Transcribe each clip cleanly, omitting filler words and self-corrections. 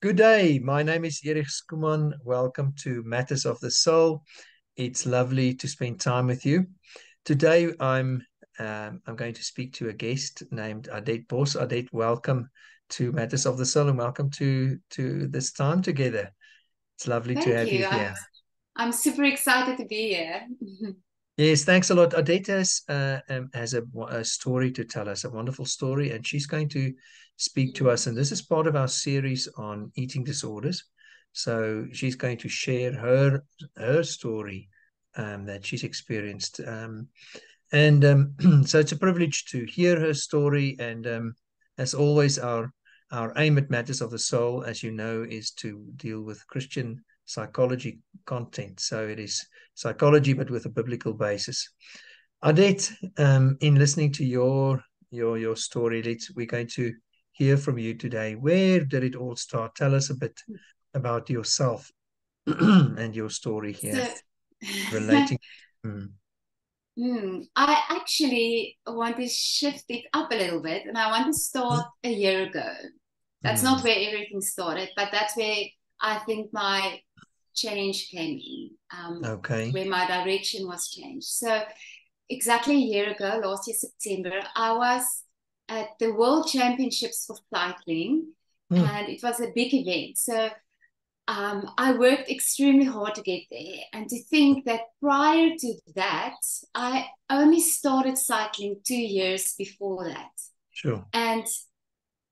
Good day. My name is Erich Schoeman. Welcome to Matters of the Soul. It's lovely to spend time with you. Today, I'm going to speak to a guest named Adette Bos. Adette, welcome to Matters of the Soul, and welcome to this time together. It's lovely to Thank have you you. here. I'm super excited to be here. Yes, thanks a lot. Adette has a story to tell us, a wonderful story, and she's going to speak to us. And this is part of our series on eating disorders. So she's going to share her story that she's experienced. So it's a privilege to hear her story. And as always, our aim at Matters of the Soul, as you know, is to deal with Christian psychology content. So it is psychology, but with a biblical basis. Adette, in listening to your story, we're going to hear from you today. Where did it all start? Tell us a bit about yourself and your story here So, relating. Mm, I actually want to shift it up a little bit, and I want to start a year ago. That's not mm, where everything started, but that's where I think my change came in, okay. where my direction was changed. So, exactly a year ago, last year, September, I was at the World Championships for cycling, Mm, and it was a big event. So, I worked extremely hard to get there. And to think that prior to that, I only started cycling 2 years before that. sure. And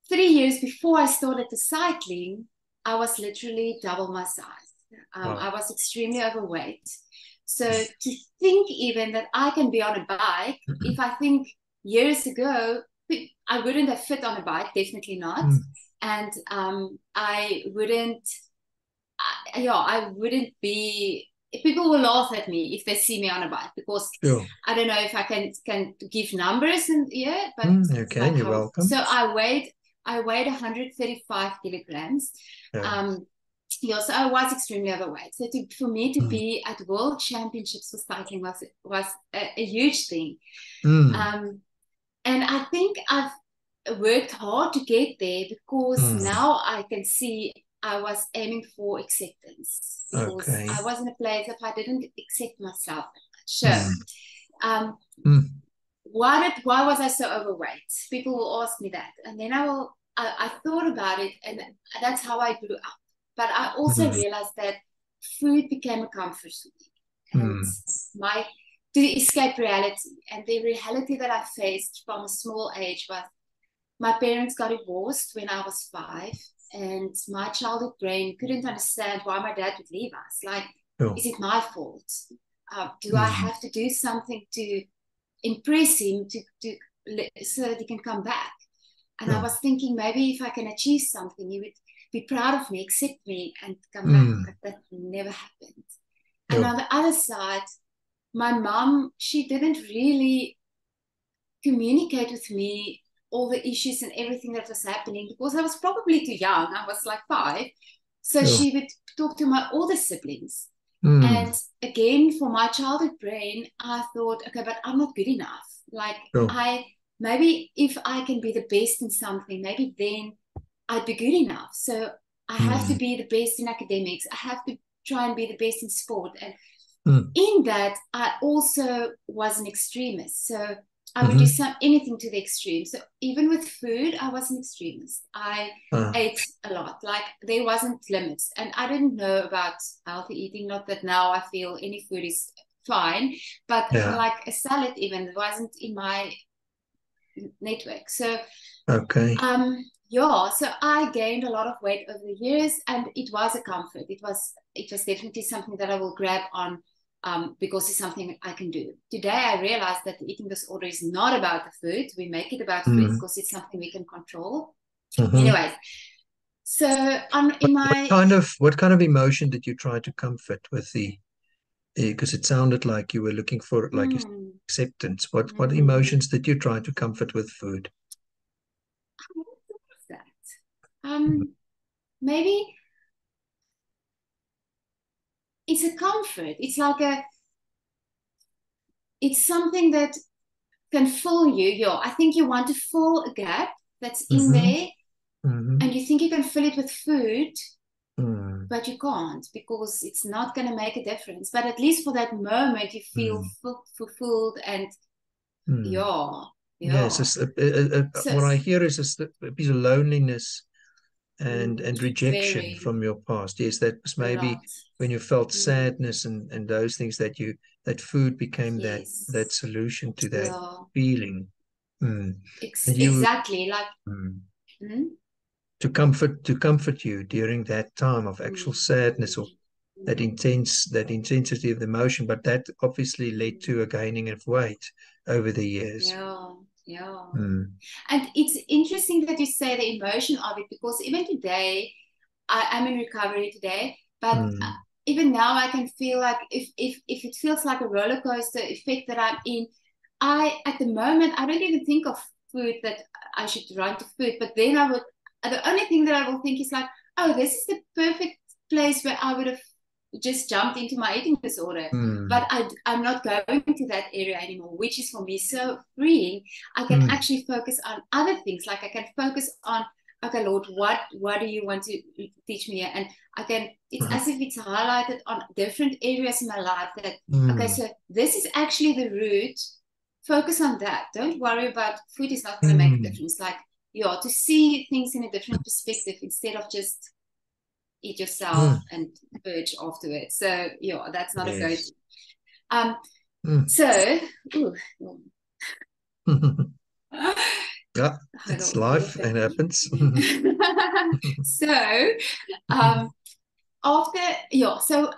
3 years before I started the cycling, I was literally double my size. I Wow. was extremely overweight. So to think even that I can be on a bike, if I think years ago, I wouldn't have fit on a bike, definitely not. Mm, And I wouldn't I wouldn't be. People will laugh at me if they see me on a bike because sure. I don't know if I can give numbers and yeah, but it's Okay, like you're how. So welcome. I weighed 135 kilograms. Yeah. Um, yeah, so I was extremely overweight. So for me to Mm, be at World Championships for cycling was a huge thing. mm, Um, and I think I've worked hard to get there because mm, now I can see I was aiming for acceptance because okay. I was in a place that I didn't accept myself that much. So, Mm, um, mm, why was I so overweight? People will ask me that, and then I thought about it, and that's how I grew up. But I also mm, realized that food became a comfort for me, and mm, my to escape reality. And the reality that I faced from a small age was my parents got divorced when I was 5, and my childhood brain couldn't understand why my dad would leave us. Like, sure. is it my fault? Do I Mm, have to do something to impress him so that he can come back? And I sure. was thinking maybe if I can achieve something, he would be proud of me, accept me, and come back. Mm, But that never happened. And sure. on the other side, my mom, she didn't really communicate with me all the issues and everything that was happening because I was probably too young. I was like 5. So Sure. she would talk to my older siblings. Mm, And again, for my childhood brain, I thought, okay, but I'm not good enough. Like, sure. maybe if I can be the best in something, maybe then I'd be good enough. So I have to Mm, be the best in academics. I have to try and be the best in sport. And mm, in that, I also was an extremist. So I would do mm-hmm. anything to the extreme. So even with food, I was an extremist. I Ah, ate a lot. Like there wasn't limits, and I didn't know about healthy eating. Not that now I feel any food is fine, but yeah. like a salad even wasn't in my network. So Okay. yeah, so I gained a lot of weight over the years, and it was a comfort. It was definitely something that I will grab on, because it's something I can do. Today, I realized that the eating disorder is not about the food. We make it about food Mm, because it's something we can control. mm-hmm. Anyways, so in my What kind of emotion did you try to comfort with the? Because it sounded like you were looking for like hmm, acceptance. What hmm, emotions did you try to comfort with food? what was that? Maybe it's a comfort. It's something that can fill you. I think you want to fill a gap that's in Mm-hmm. there. And you think you can fill it with food, mm, but you can't, because it's not going to make a difference. But at least for that moment, you feel mm, fulfilled, and mm. yeah, Yeah, it's yeah. just So what I hear is just a piece of loneliness and rejection very from your past. Yes, that was a maybe lot. when you felt Mm, sadness and those things that food became that yes. solution to that Yeah. feeling. Mm. And you Exactly. Like, mm, mm, to comfort you during that time of actual mm, sadness or mm, mm, that intensity of the emotion, but that obviously led mm. to a gaining of weight over the years. Yeah, yeah. Mm, And it's interesting that you say the emotion of it, because even today, I'm in recovery today, but mm, even now I can feel like if it feels like a roller coaster effect that I'm in, at the moment I don't even think of food, that I should run to food, but then I would, the only thing that I will think is like, oh, this is the perfect place where I would have just jumped into my eating disorder. mm, But I'm not going to that area anymore, which is for me so freeing. I can mm, actually focus on other things. Like I can focus on, okay, Lord, what do you want to teach me? And I can, it's uh, as if it's highlighted on different areas in my life that, okay, mm, so this is actually the root. Focus on that. Don't worry about food, is not going to make a mm, difference. Like, yeah, to see things in a different perspective instead of just eat yourself mm. and purge afterwards. So yeah, that's not a go-to. Yes. Um, Mm. so ooh, Yeah, hold it's on, let me life lift and that. happens. So after, yeah, so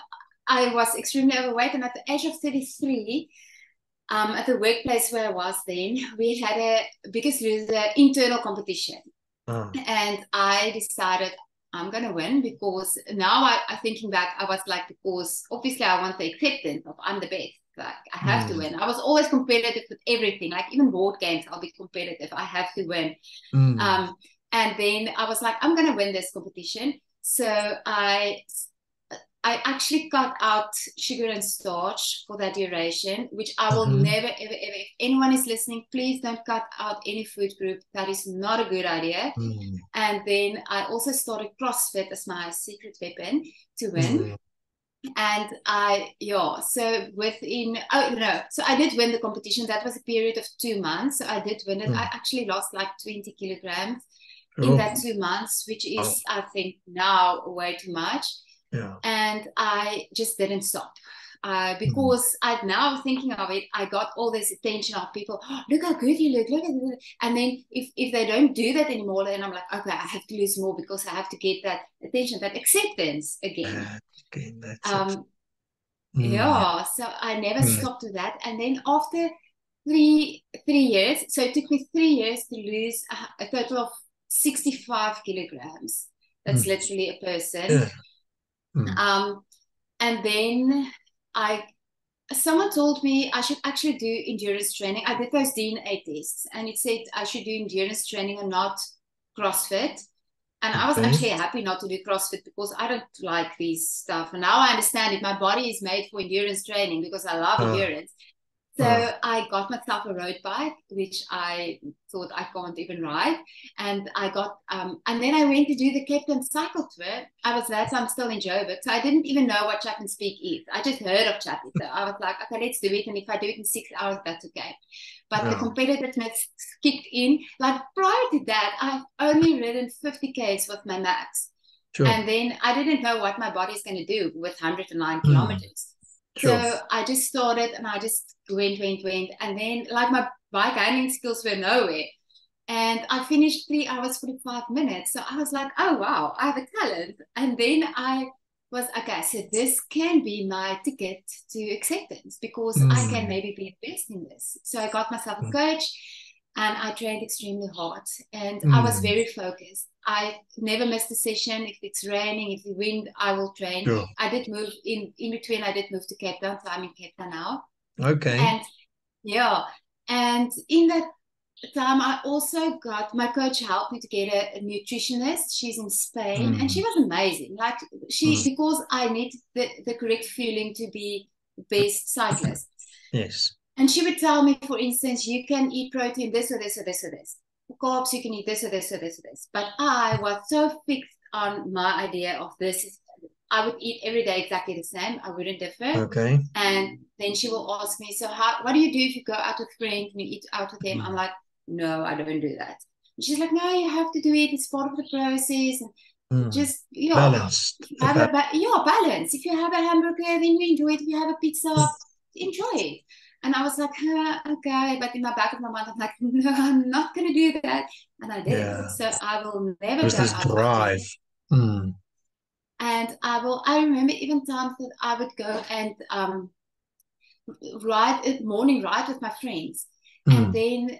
I was extremely overweight, and at the age of 33, at the workplace where I was then, we had a Biggest Loser internal competition. Ah, And I decided I'm gonna win, because now I thinking back, I was like, because obviously I want the acceptance of I'm the best. Like I have to mm, win. I was always competitive with everything, like even board games, I'll be competitive. I have to win. mm, Um, and then I was like, I'm gonna win this competition. So I actually cut out sugar and starch for that duration, which I will mhm, never, ever, ever. If anyone is listening, please don't cut out any food group. That is not a good idea. mm, And then I also started CrossFit as my secret weapon to win. mm, And yeah, so oh no, so I did win the competition. That was a period of 2 months. So I did win it. I mm. actually lost like 20 kilograms in Oh, that 2 months, which wow. is, I think, now way too much. Yeah. And I just didn't stop. Mm, Because I'm now thinking of it, I got all this attention of people. Oh, look how good you look! Look at this. And then if they don't do that anymore, then I'm like, okay, I have to lose more, because I have to get that attention, that acceptance again. again, that's it. Um, Mm, yeah, so I never mm, stopped with that. And then after three years, so it took me 3 years to lose a total of 65 kilograms. That's mm. literally a person. Yeah. Mm, Um, and then I someone told me I should actually do endurance training. I did those DNA tests, and it said I should do endurance training and not CrossFit. And I was okay. actually happy not to do CrossFit, because I don't like these stuff. And now I understand it. My body is made for endurance training, because I love Ah, endurance. So ah, I got myself a road bike, which I thought I can't even ride. And and then I went to do the Cape Town cycle tour. I was that time still in Joburg. So I didn't even know what Chap and Speak is. I just heard of Chap. So I was like, okay, let's do it. And if I do it in 6 hours, that's okay. But the yeah. competitiveness kicked in. Like prior to that, I've only ridden 50 Ks with my max. Sure. And then I didn't know what my body's going to do with 109 Mm, kilometers. sure. So I just started, and I just went. And then, like, my bike handling skills were nowhere. And I finished 3 hours, 45 minutes. So I was like, oh, wow, I have a talent. And then I was, okay, so this can be my ticket to acceptance, because I can Mm, maybe be the best in this. So I got myself a mm, coach, and I trained extremely hard, and I was mm, very focused. I never missed a session. If it's raining, if the wind, I will train. sure. I did move in between. I did move to Cape Town, so I'm in Cape Town now. Okay. And yeah, and in that time, I also got my coach helped me to get a nutritionist. She's in Spain, and she Mm, was amazing. Like mm, because I need the correct feeling to be the best cyclist. yes. And she would tell me, for instance, you can eat protein this or this or this or this. carbs, you can eat this or this or this or this. But I was so fixed on my idea of this. I would eat every day exactly the same. I wouldn't differ. Okay. And then she will ask me, so what do you do if you go out with friends and you eat out with them? I'm like, no, I don't do that. And she's like, no, you have to do it. It's part of the process. And just, balance. Balance. If you have a hamburger, then you enjoy it. If you have a pizza, enjoy it. And I was like, okay. But in the back of my mind, I'm like, no, I'm not going to do that. And I did. Yeah. So I will never go this out drive. And I remember even times that I would go and morning ride with my friends. And then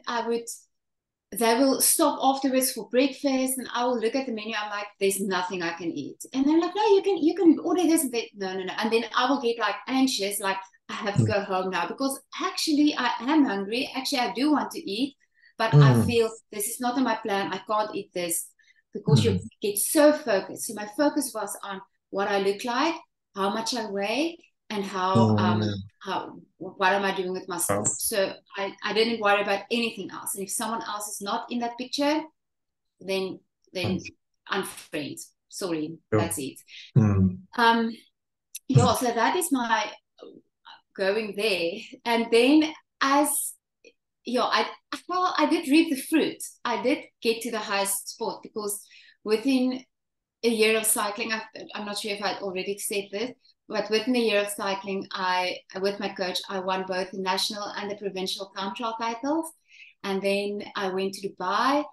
they will stop afterwards for breakfast, and I will look at the menu. I'm like, there's nothing I can eat. And they're like, no, you can order this and that. No. And then I will get like anxious, like I have to go home now, because actually I am hungry. Actually, I do want to eat, but I feel this is not on my plan. I can't eat this, because you get so focused. So my focus was on what I look like, how much I weigh, and what am I doing with myself. So I didn't worry about anything else. And if someone else is not in that picture, then I'm friends. Sorry, that's it. So that is my going there. And then I did reap the fruit. I did get to the highest spot, because within a year of cycling, I'm not sure if I already said this, but within a year of cycling, with my coach, I won both the national and the provincial time trial titles. And then I went to Dubai,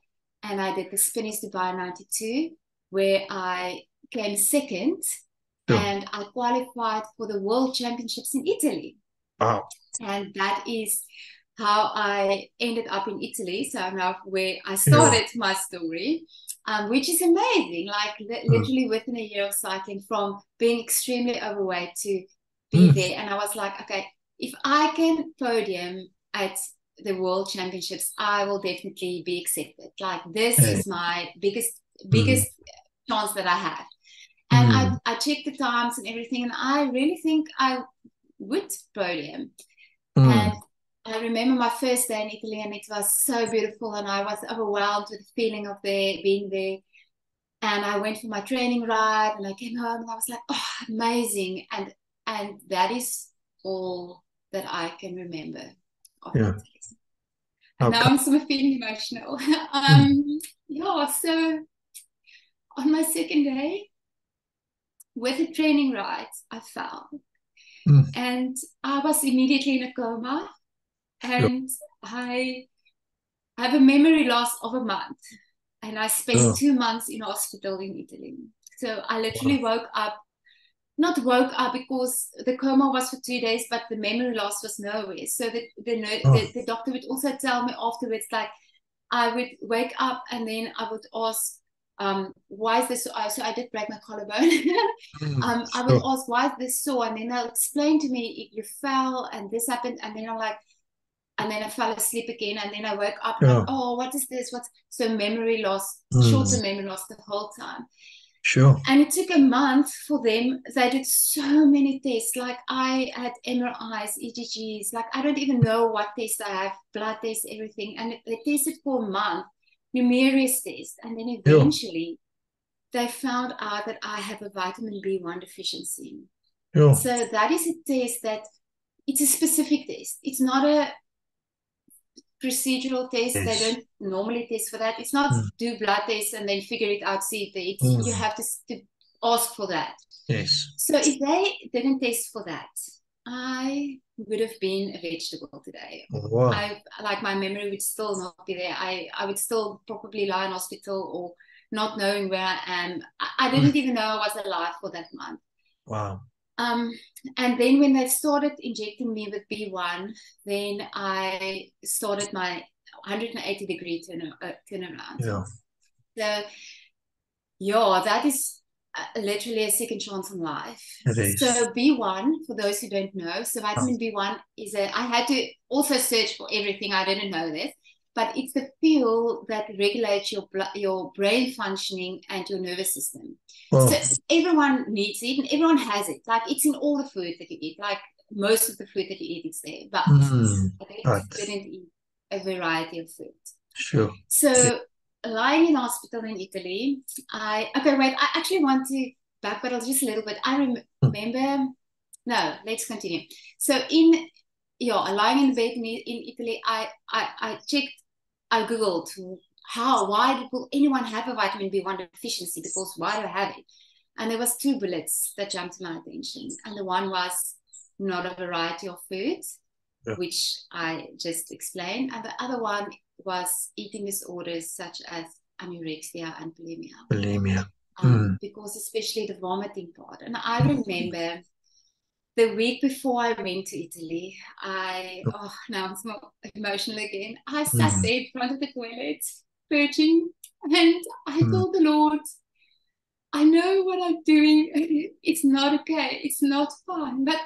and I did the Spinnies Dubai 92, where I came second. Sure. And I qualified for the World Championships in Italy. Wow. And that is how I ended up in Italy. So now where I started my story, which is amazing. Like literally within a year of cycling, from being extremely overweight to be there. And I was like, okay, if I can podium at the World Championships, I will definitely be accepted. Like this is my biggest chance that I have. And I checked the times and everything, and I really think I would podium. And I remember my first day in Italy, and it was so beautiful, and I was overwhelmed with the feeling of being there. And I went for my training ride, and I came home, and I was like, oh, amazing. And that is all that I can remember of it. And now I'm sort of feeling emotional. So on my second day, with the training ride, I fell. And I was immediately in a coma. And I have a memory loss of a month. And I spent 2 months in hospital in Italy. So I literally not woke up because the coma was for 2 days, but the memory loss was nowhere. So the doctor would also tell me afterwards, like, I would wake up and then I would ask, why is this so I did break my collarbone. I would ask, why is this sore? And then they'll explain to me, you fell and this happened. And then I'm like, and then I fell asleep again, and then I woke up and like, oh, what is this? So memory loss, short-term memory loss the whole time. Sure. And it took a month for them. They did so many tests. Like I had MRIs, EGGs, like I don't even know what tests I have, blood tests, everything. And they tested for a month, numerous tests. And then eventually they found out that I have a vitamin B1 deficiency. So that is a test that, it's a specific test. It's not a procedural test. They don't normally test for that. It's not do blood tests and then figure it out, see it. You have to ask for that. Yes. So if they didn't test for that, I would have been a vegetable today. Wow. My memory would still not be there. I would still probably lie in hospital or not knowing where I am. I didn't even know I was alive for that month. Wow. And then when they started injecting me with B1, then I started my 180-degree turnaround. So, that is literally a second chance in life. So B1, for those who don't know, so vitamin B1 is I had to also search for everything. I didn't know this, but it's the fuel that regulates your brain functioning and your nervous system. So everyone needs it, and everyone has it. Like it's in all the food that you eat. Like most of the food that you eat, it's there. But I didn't eat a variety of food. Sure. So lying in hospital in Italy, I actually want to backpedal just a little bit. I remember, no, let's continue. So lying in bed in Italy, I checked, I Googled why will anyone have a vitamin B1 deficiency? Because why do I have it? And there was two bullets that jumped to my attention. And the one was not a variety of foods, which I just explained. And the other one was eating disorders such as anorexia and bulimia. Bulimia. Because especially the vomiting part. And I remember the week before I went to Italy, now I'm so emotional again. I sat there in front of the toilet, purging, and I told the Lord, I know what I'm doing. It's not okay. It's not fun, but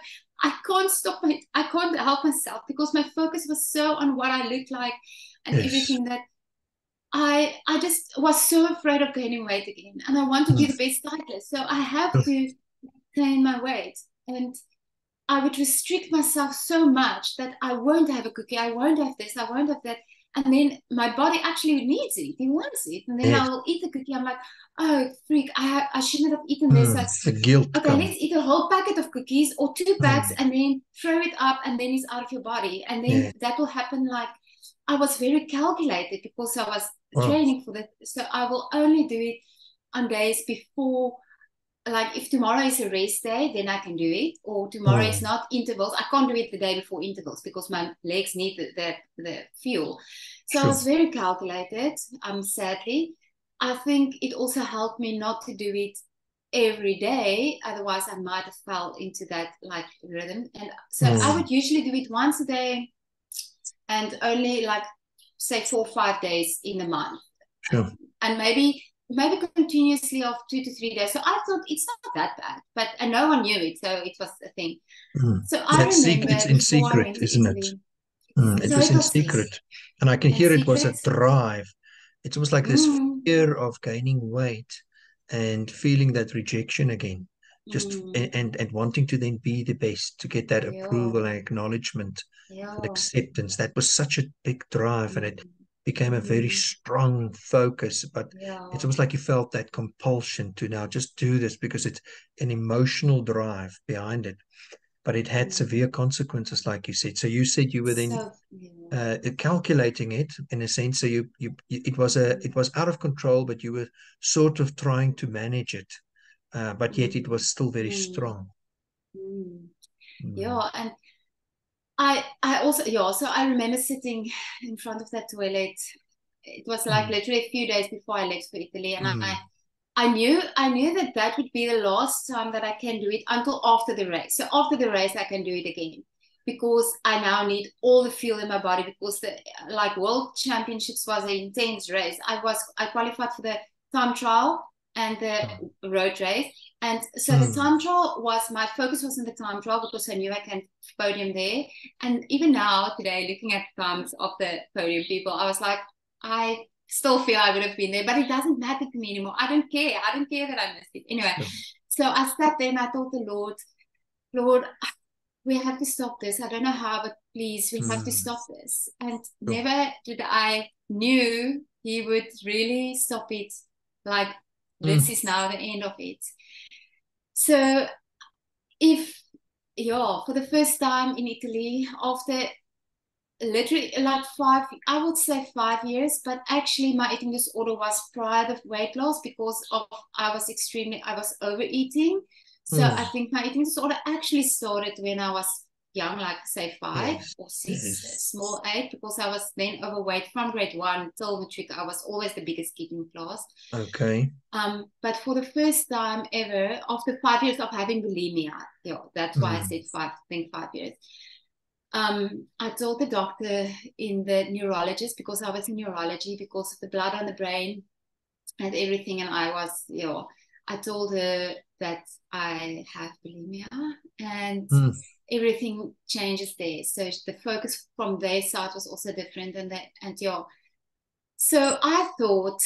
I can't stop it. I can't help myself because my focus was so on what I looked like and everything that I just was so afraid of gaining weight again. And I want to be the best cyclist. So I have to gain my weight. And I would restrict myself so much that I won't have a cookie. I won't have this. I won't have that. And then my body actually needs it. He wants it. And then I will eat the cookie. I'm like, oh, freak, I shouldn't have eaten this. The guilt okay, let's eat a whole packet of cookies or 2 packs and then throw it up and then it's out of your body. And then that will happen. Like, I was very calculated because I was training for that. So I will only do it on days before. Like if tomorrow is a race day, then I can do it. Or tomorrow is not intervals. I can't do it the day before intervals because my legs need the fuel. So I was very calculated, sadly. I think it also helped me not to do it every day. Otherwise, I might have fell into that like rhythm. And so I would usually do it once a day and only like, say, 4 or 5 days in a month. Sure. And maybe continuously of 2 to 3 days. So I thought it's not that bad, and no one knew it, so it was a thing. So I remember it's in secret, isn't it? It was in secret, and I can hear it was a drive. It was like this fear of gaining weight and feeling that rejection again, just and wanting to then be the best, to get that approval and acknowledgement and acceptance. That was such a big drive, and it became a very strong focus, but it's almost like you felt that compulsion to now just do this because it's an emotional drive behind it, but it had severe consequences, like you said. So you said you were then calculating it in a sense. So it was out of control, but you were sort of trying to manage it, but yet it was still very strong. Yeah, and I also, so I remember sitting in front of that toilet. It was like literally a few days before I left for Italy, and I knew that would be the last time that I can do it until after the race. So after the race, I can do it again because I now need all the fuel in my body, because the World Championships was an intense race. I qualified for the time trial and the road race. And so the time trial my focus was on the time trial because I knew I can podium there. And even now, today, looking at times of the podium people, I was like, I still feel I would have been there, but it doesn't matter to me anymore. I don't care. I don't care that I missed it. Anyway, so I sat there and I told the Lord, we have to stop this. I don't know how, but please, we have to stop this. And never did I knew he would really stop it. Like, this is now the end of it. So for the first time in Italy, after literally like 5 years, but actually my eating disorder was prior to weight loss because I was overeating. So I think my eating disorder actually started when I was young, like say 5 or 6, small 8, because I was then overweight from grade 1 till matric. I was always the biggest kid in class. Okay. But for the first time ever, after 5 years of having bulimia, that's why I said 5 years. I told the doctor the neurologist, because I was in neurology, because of the blood on the brain and everything. And I told her that I have bulimia, and everything changes there. So the focus from their side was also different. So I thought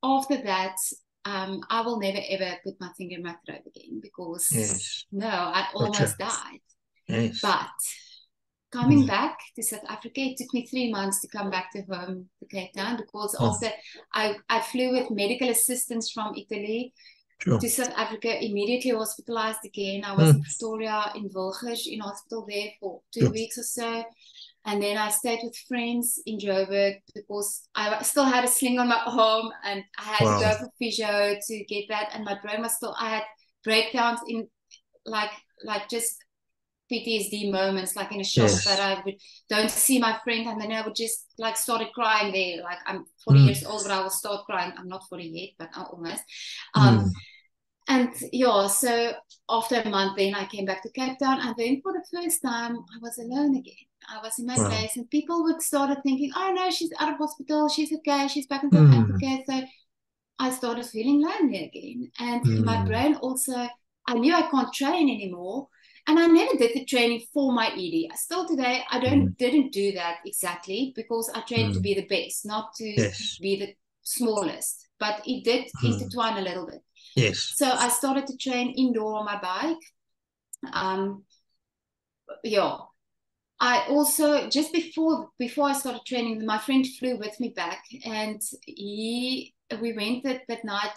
after that, I will never ever put my finger in my throat again, because I almost died. Yes. But coming back to South Africa, it took me 3 months to come back to home to Cape Town, because after I flew with medical assistance from Italy to South Africa, immediately hospitalized again. I was in Pretoria in Wilgers in hospital there for 2 weeks or so. And then I stayed with friends in Joburg because I still had a sling on my arm, and I had to go for physio to get that. And my brain was still, I had breakdowns in like just PTSD moments, like in a shock, that I don't see my friend, and then I would just like started crying there. Like, I'm 40 years old, but I will start crying. I'm not 40 yet, but I'm almost. And yeah, so after a month, then I came back to Cape Town, and then for the first time, I was alone again. I was in my place, and people would started thinking, oh no, she's out of hospital, she's okay, she's back in South Africa. So I started feeling lonely again. And my brain also, I knew I can't train anymore. And I never did the training for my ED. Still today, I didn't do that exactly, because I trained to be the best, not to be the smallest. But it did intertwine a little bit. Yes. So I started to train indoor on my bike. I also, just before I started training, my friend flew with me back, and we went that night,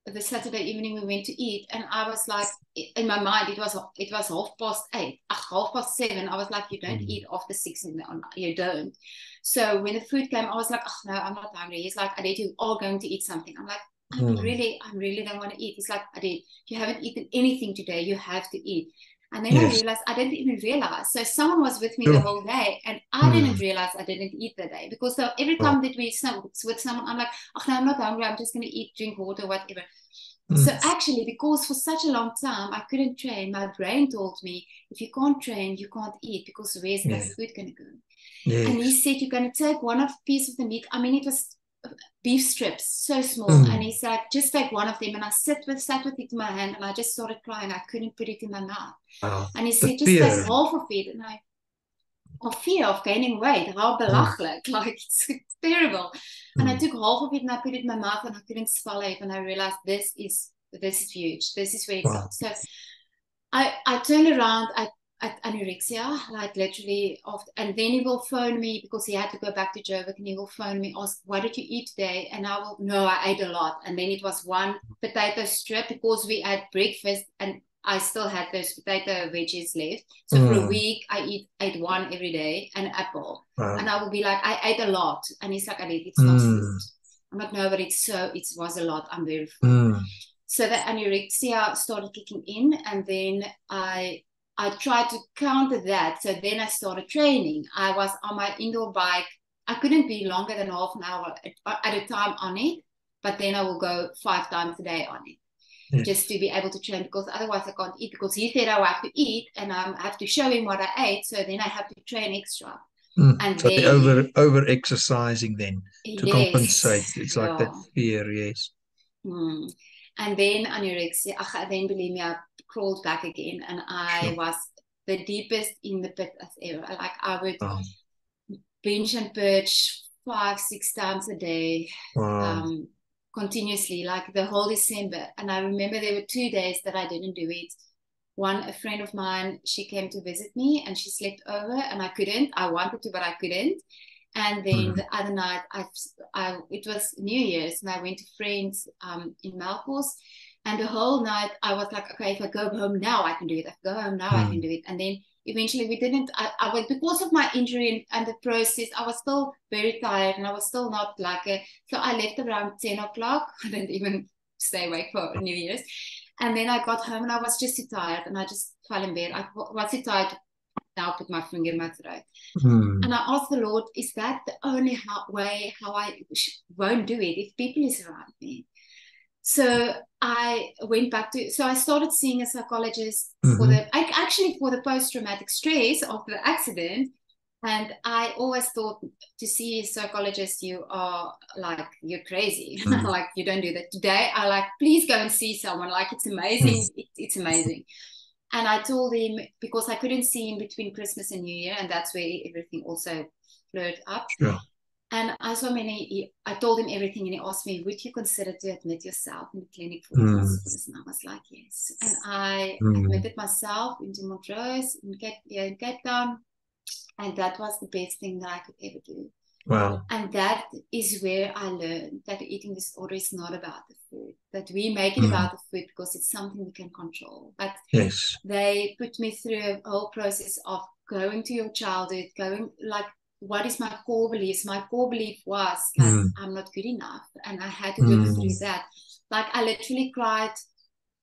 the Saturday evening, we went to eat, and I was like, in my mind, it was 8:30, 7:30. I was like, you don't eat after 6 you don't. So when the food came, I was like, oh no, I'm not hungry. He's like, Adette, you are going to eat something. I'm like, I really don't want to eat. He's like, Adette, you haven't eaten anything today. You have to eat. And then I realized I didn't even realize. So someone was with me the whole day, and I didn't realize I didn't eat that day, because every time that we with someone, I'm like, oh no, I'm not hungry. I'm just going to eat, drink water, whatever. So actually, because for such a long time I couldn't train, my brain told me, if you can't train, you can't eat, because where's that food going to go? And he said, you're going to take one piece of the meat. I mean, it was beef strips, so small. And he's like, just take one of them. And I sat with it in my hand, and I just started crying. I couldn't put it in my mouth. And he said, just take half of it. And fear of gaining weight, how belachelijk, like it's terrible. And I took half of it and I put it in my mouth, and I couldn't swallow it. And I realized this is huge. This is where it's at. So I turned around at anorexia, like literally and then he will phone me, because he had to go back to Joburg, and he will phone me, ask, what did you eat today? And I will, no, I ate a lot. And then it was one potato strip, because we had breakfast and I still had those potato veggies left. So for a week, I ate one every day, an apple. And I will be like, I ate a lot. And he's like, Adette, it's not food. I'm like, no, but it was a lot. I'm very full. So the anorexia started kicking in, and then I tried to counter that. So then I started training. I was on my indoor bike. I couldn't be longer than half an hour at a time on it, but then I will go 5 times a day on it. Just to be able to train, because otherwise I can't eat, because he said I have to eat, and I have to show him what I ate, so then I have to train extra. And so then over exercising then to compensate. It's like that fear, And then anorexia, then bulimia crawled back again, and I was the deepest in the pit as ever. Like, I would binge and purge 5-6 times a day. Continuously, like the whole December. And I remember there were 2 days that I didn't do it. One, a friend of mine, she came to visit me, and she slept over, and I couldn't. I wanted to, but I couldn't. And then the other night, it was New Year's, and I went to friends in Melkbos, and the whole night I was like, okay, if I go home now, I can do it. If I go home now, I can do it. And then eventually we didn't. I was, because of my injury and the process, I was still very tired, and I was still not like so I left around 10 o'clock. I didn't even stay awake for New Year's. And then I got home, and I was just too tired, and I just fell in bed. I was too tired. Now put my finger in my throat. And I asked the Lord, is that the only way how I won't do it if people is around me? So I went back so I started seeing a psychologist for the post-traumatic stress of the accident. And I always thought, to see a psychologist, you are like, you're crazy. Like, you don't do that. Today, I like, please go and see someone. Like, it's amazing. It's amazing. And I told him, because I couldn't see him between Christmas and New Year, and that's where everything also flared up. And I told him everything, and he asked me, would you consider to admit yourself in the clinic for hospice? And I was like, yes. And I admitted myself into Montrose in Cape Town. And that was the best thing that I could ever do. Wow. And that is where I learned that the eating disorder is not about the food, that we make it about the food because it's something we can control. But Yes. they put me through a whole process of going to your childhood, going like, what is my core beliefs? My core belief was like, I'm not good enough. And I had to work through that. Like I literally cried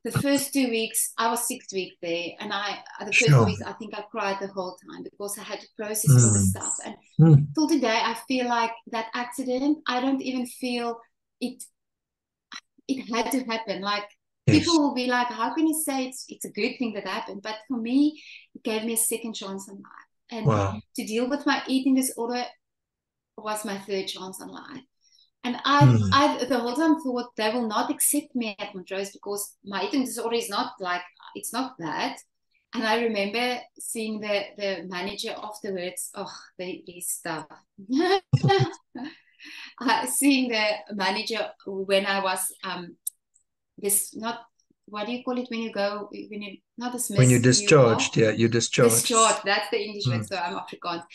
the first 2 weeks. I was 6 weeks there, and the first 2 weeks I think I cried the whole time because I had to process all the stuff. And till today I feel like that accident, I don't even feel it had to happen. Like people will be like, how can you say it's a good thing that happened? But for me, it gave me a second chance in life. And to deal with my eating disorder was my third chance in life. And I the whole time thought they will not accept me at Montrose because my eating disorder is not like, it's not bad. And I remember seeing the manager afterwards, this stuff. Seeing the manager when I was this, not, what do you call it when you go, when you not dismissed, when you're discharged, you're discharged. Discharged, that's the English word, so I'm Afrikaans.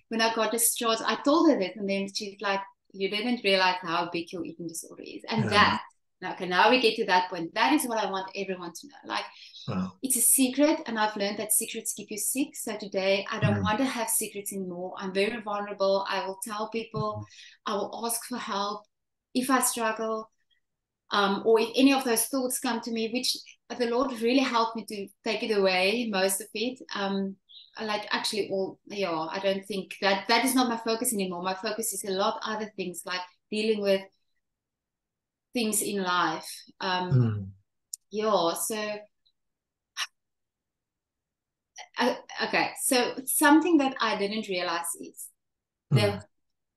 When I got discharged, I told her that, and then she's like, you didn't realize how big your eating disorder is. And that, now we get to that point. That is what I want everyone to know. Like, it's a secret, and I've learned that secrets keep you sick. So today, I don't want to have secrets anymore. I'm very vulnerable. I will tell people. I will ask for help if I struggle, or if any of those thoughts come to me, which the Lord really helped me to take it away, most of it. Like actually all, I don't think that is not my focus anymore. My focus is a lot other things, like dealing with things in life. So okay, so something that I didn't realize is the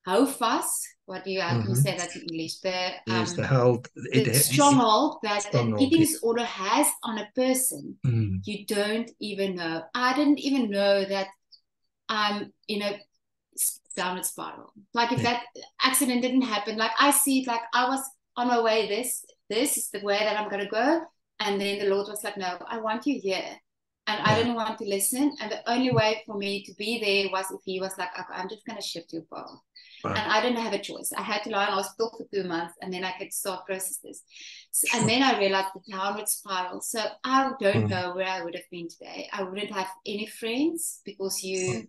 houvast. What do you how can you say that in English? The stronghold that an eating disorder has on a person. You don't even know. I didn't even know that I'm in a downward spiral. Like if that accident didn't happen, like I see it like I was on my way, this is the way that I'm gonna go. And then the Lord was like, no, I want you here. And I didn't want to listen. And the only way for me to be there was if he was like, okay, I'm just gonna shift your path. And I didn't have a choice. I had to lie in hospital for 2 months, and then I could start process this. And then I realized the downward spiral. So I don't know where I would have been today. I wouldn't have any friends because friends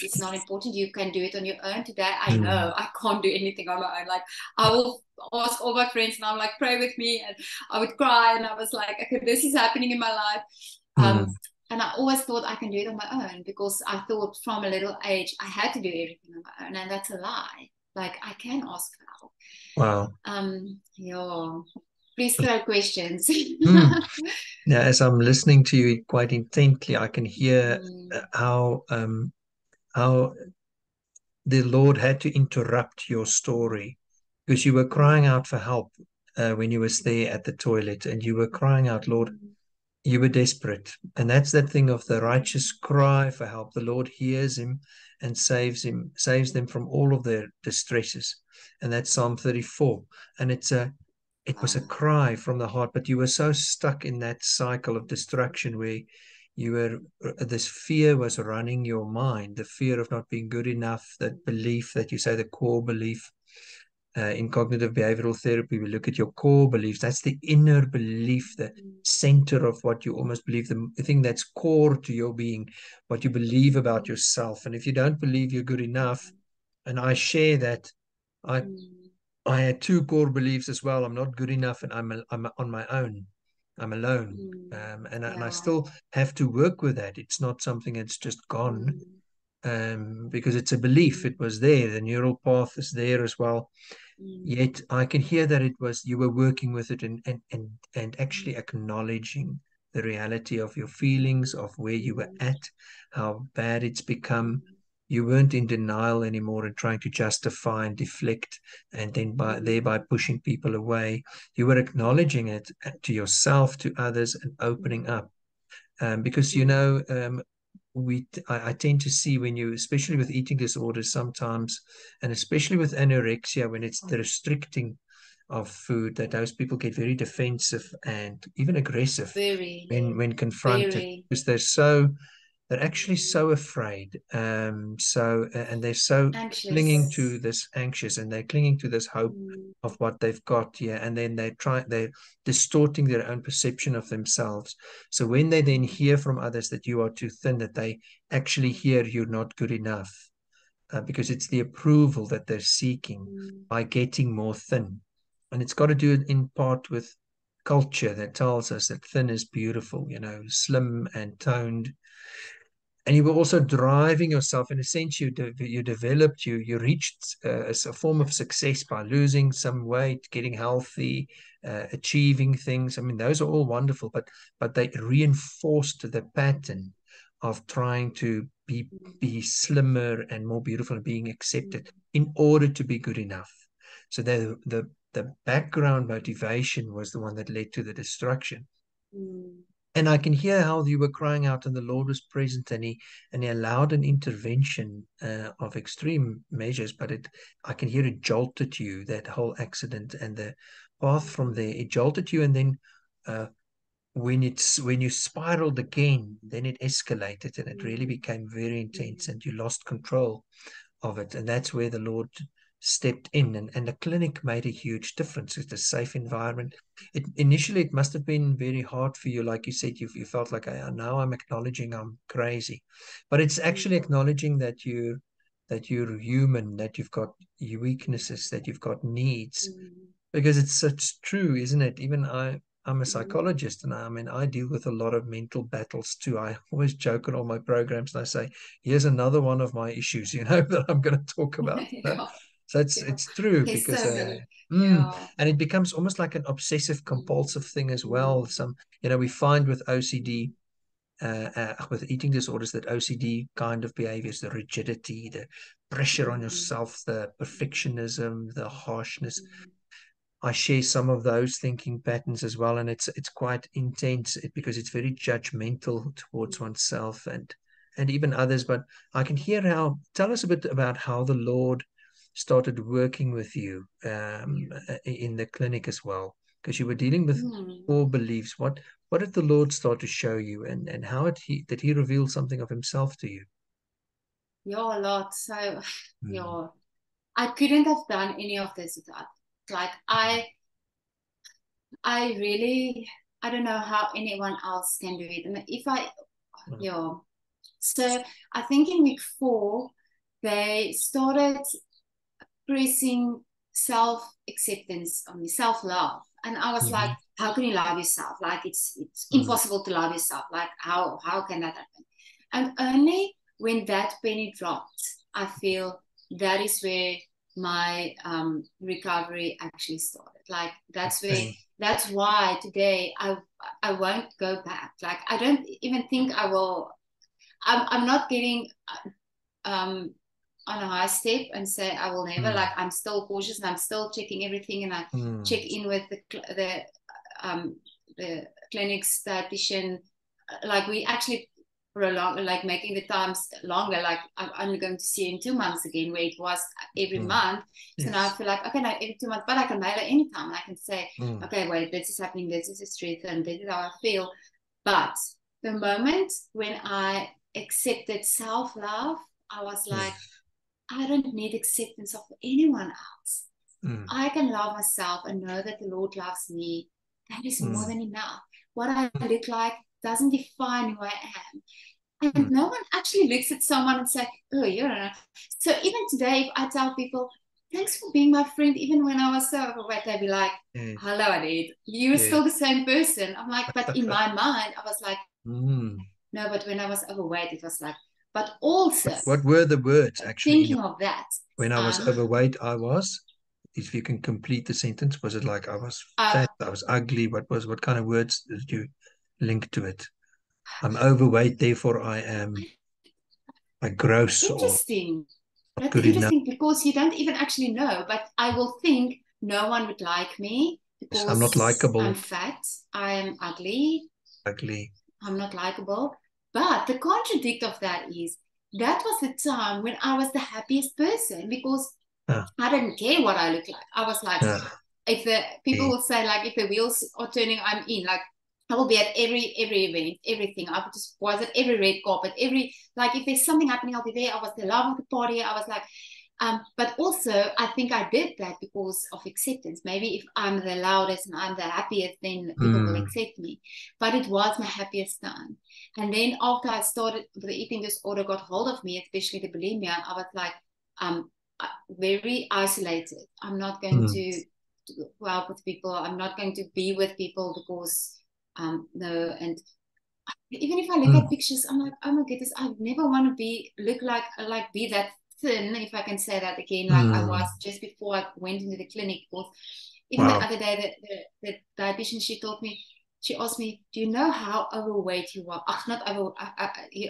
is not important. You can do it on your own. Today I know I can't do anything on my own. Like I will ask all my friends, and I'm like, pray with me, and I would cry, and I was like, okay, this is happening in my life. And I always thought I can do it on my own because I thought from a little age I had to do everything on my own, and that's a lie. Like I can ask for help. Wow. Please throw questions. Now, as I'm listening to you quite intently, I can hear how the Lord had to interrupt your story because you were crying out for help when you was there at the toilet, and you were crying out, Lord. You were desperate. And that's that thing of the righteous cry for help. The Lord hears him and saves them from all of their distresses. And that's Psalm 34. And it was a cry from the heart, but you were so stuck in that cycle of destruction where you were, this fear was running your mind, the fear of not being good enough, that belief that you say, the core belief. In cognitive behavioral therapy, we look at your core beliefs. That's the inner belief, the center of what you almost believe, the thing that's core to your being, what you believe about yourself. And if you don't believe you're good enough, and I share that, I had two core beliefs as well. I'm not good enough, and I'm on my own. I'm alone, and I still have to work with that. It's not something that's just gone. Because it's a belief. It was there. The neural path is there as well. Yet I can hear that you were working with it and actually acknowledging the reality of your feelings, of where you were at, how bad it's become. You weren't in denial anymore and trying to justify and deflect, and then thereby pushing people away. You were acknowledging it to yourself, to others, and opening up. Because I tend to see when you, especially with eating disorders sometimes, and especially with anorexia, when it's the restricting of food, that those people get very defensive and even aggressive when confronted, because they're so they're actually so afraid. And they're so clinging to Anxious. this anxious, and they're clinging to this hope Mm, of what they've got here. And then they're distorting their own perception of themselves. So when they then hear from others that you are too thin, that they actually hear you're not good enough, because it's the approval that they're seeking mm, by getting more thin. And it's got to do in part with culture that tells us that thin is beautiful, slim and toned. And you were also driving yourself. In a sense, you developed, you reached a form of success by losing some weight, getting healthy, achieving things. I mean, those are all wonderful, but they reinforced the pattern of trying to be slimmer and more beautiful and being mm, accepted in order to be good enough. So the background motivation was the one that led to the destruction. mm, And I can hear how you were crying out, and the Lord was present, and he allowed an intervention of extreme measures. But I can hear it jolted you, that whole accident and the path from there. It jolted you, and then uh, when you spiraled again, then it escalated, and it really mm, became very intense, mm, and you lost control of it. And that's where the Lord stepped in, and the clinic made a huge difference. It's a safe environment. Initially it must have been very hard for you. Like you said, you felt like, now I'm acknowledging I'm crazy, but it's actually mm, acknowledging that you're human, that you've got your weaknesses, that you've got needs, mm, because it's such true, isn't it? Even I'm a mm. psychologist, and I mean, I deal with a lot of mental battles too. I always joke on all my programs, and I say, here's another one of my issues, that I'm going to talk about. Yeah, So yeah. it's true, It's because so good. mm, Yeah. and it becomes almost like an obsessive compulsive Mm, thing as well. mm, Some, we find with mm, OCD, with eating disorders, that OCD kind of behaviors, the rigidity, the pressure on mm, yourself, the mm, perfectionism, the harshness. mm, I share some of those thinking patterns as well, and it's quite intense, because it's very judgmental towards mm. oneself and even others. But I can hear how. Tell us a bit about how the Lord started working with you in the clinic as well, because you were dealing with Mm. core beliefs. What did the Lord start to show you, and how did He reveal something of Himself to you? Yeah, a lot. So, Mm, yeah, I couldn't have done any of this without. Like I really, I don't know how anyone else can do it. And if I, mm, yeah. So I think in week 4, they started pressing self acceptance on me, self love, and I was like, mhm, how can you love yourself? Like it's mm, impossible to love yourself. Like how can that happen? And only when that penny dropped, I feel that is where my recovery actually started. Like okay. that's why today I won't go back. Like I don't even think I will. I'm not getting um, on a high step and say I will never. Mm, Like I'm still cautious and I'm still checking everything, and I mm, check in with um, the clinic's dietitian. Like we actually prolong, like making the times longer. Like I'm only going to see in 2 months again, where it was every mm, month. So now I yes. feel like, okay, now every 2 months, but I can mail it anytime. And I can say, Mm, okay, wait, this is happening, this is the truth, and this is how I feel. But the moment when I accepted self love, I was like, yes. I don't need acceptance of anyone else. Mm, I can love myself and know that the Lord loves me. That is more mm, than enough. What I look like doesn't define who I am. mm, And no one actually looks at someone and say, oh, you're not. So even today, if I tell people, thanks for being my friend, even when I was so overweight, they'd be like, yes. hello, Adette. You're Yes. still the same person. I'm like, but in my mind, I was like, Mm. no, but when I was overweight, it was like, but also What were the words actually in your, thinking of that, when I was um, overweight, I was, if you can complete the sentence, was it like I was uh, fat, I was ugly? What kind of words did you link to it? I'm overweight, therefore I gross or interesting. not That's good enough. interesting because you don't even actually know, but I will think no one would like me I'm not because I'm likable, fat, I'm ugly, ugly. I'm not likable. But the contradict of that is that was the time when I was the happiest person because Ah, I didn't care what I look like. I was like, ah, if the people yeah. will say like if the wheels are turning, I'm in. Like I will be at every event, everything. I just was at every red carpet, like if there's something happening, I'll be there. I was the love of the party. I was like, but also I think I did that because of acceptance. Maybe if I'm the loudest and I'm the happiest, then people will accept me. But it was my happiest time. And then after I started, the eating disorder got hold of me, especially the bulimia, I was like, very isolated. I'm not going to go out with people. I'm not going to be with people because no. And even if I look at pictures, I'm like, oh my goodness, I never want to look like be that thin, if I can say that again, like I was just before I went into the clinic. Because even the other day, the dietitian, she asked me, do you know how overweight you are? Not over,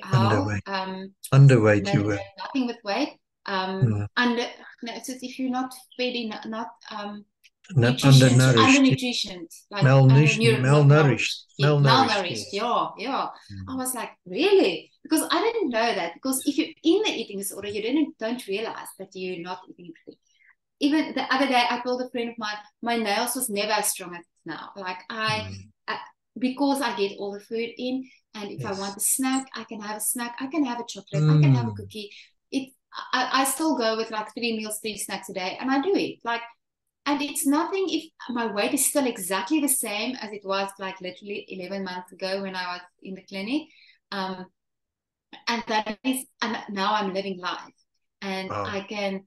how underweight you were. Nothing with weight. Under, no, so if you're not fed enough, not undernutrition, like malnourished. Yeah. I was like, really? Because I didn't know that. Because if you're in the eating disorder, you don't realize that you're not eating everything. Even the other day, I told a friend of mine, my nails was never as strong as now. Like because I get all the food in, and if I want a snack, I can have a snack. I can have a chocolate. I can have a cookie. I still go with like 3 meals, 3 snacks a day, and I do it. Like, and it's nothing if my weight is still exactly the same as it was like literally 11 months ago when I was in the clinic. And now I'm living life, and I can,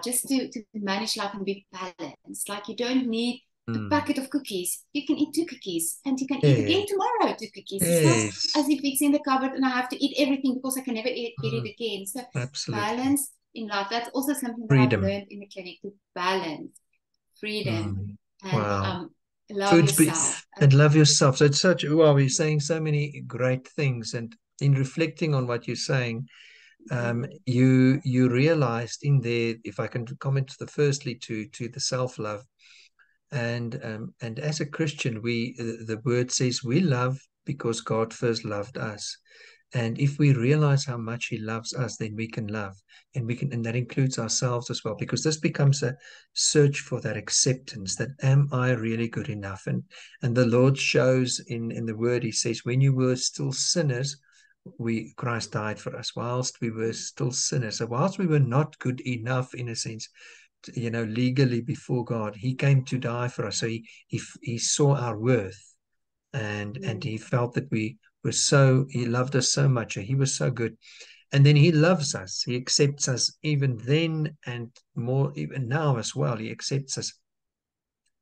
just to manage life and be balanced. Like, you don't need a packet of cookies. You can eat 2 cookies, and you can eat again tomorrow 2 cookies. It's not as if it's in the cupboard and I have to eat everything because I can never eat it again. So balance in life, that's also something that I've learned in the clinic, to balance freedom and love yourself. And love yourself. So it's such, we're saying so many great things. And in reflecting on what you're saying, you realized in there, if I can comment firstly to the self-love, and as a Christian, the word says we love because God first loved us. And if we realize how much he loves us, then we can love, and that includes ourselves as well, because this becomes a search for that acceptance, that am I really good enough? And the Lord shows in the word, he says, when you were still sinners, Christ died for us whilst we were still sinners. So whilst we were not good enough, in a sense, legally before God, he came to die for us. So he saw our worth, and he felt that he loved us so much. He was so good. And then he loves us. He accepts us even then, and more even now as well. He accepts us.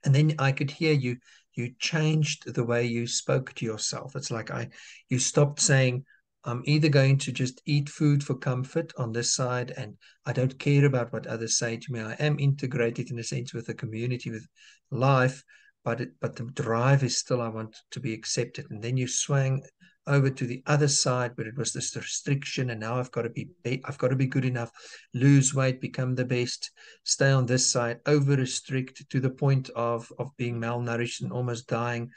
And then I could hear you changed the way you spoke to yourself. It's like you stopped saying, I'm either going to just eat food for comfort on this side, and I don't care about what others say to me. I am integrated in a sense with the community, with life, but the drive is still, I want to be accepted. And then you swang over to the other side where it was this restriction, and now I've got to be good enough, lose weight, become the best, stay on this side, over restrict to the point of being malnourished and almost dying,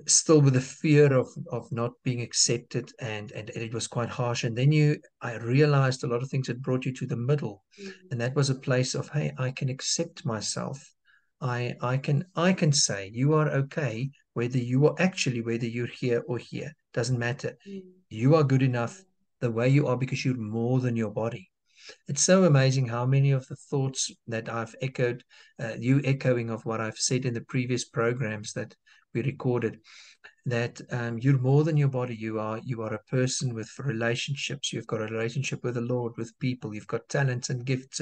still with the fear of not being accepted, and it was quite harsh. And then I realized a lot of things that brought you to the middle, and that was a place of, hey, I can accept myself. I can say you are okay, whether you're here or here, doesn't matter. You are good enough the way you are, because you're more than your body. It's so amazing how many of the thoughts that I've echoed, you echoing of what I've said in the previous programs that we recorded, that you're more than your body. You are a person with relationships. You've got a relationship with the Lord, with people. You've got talents and gifts.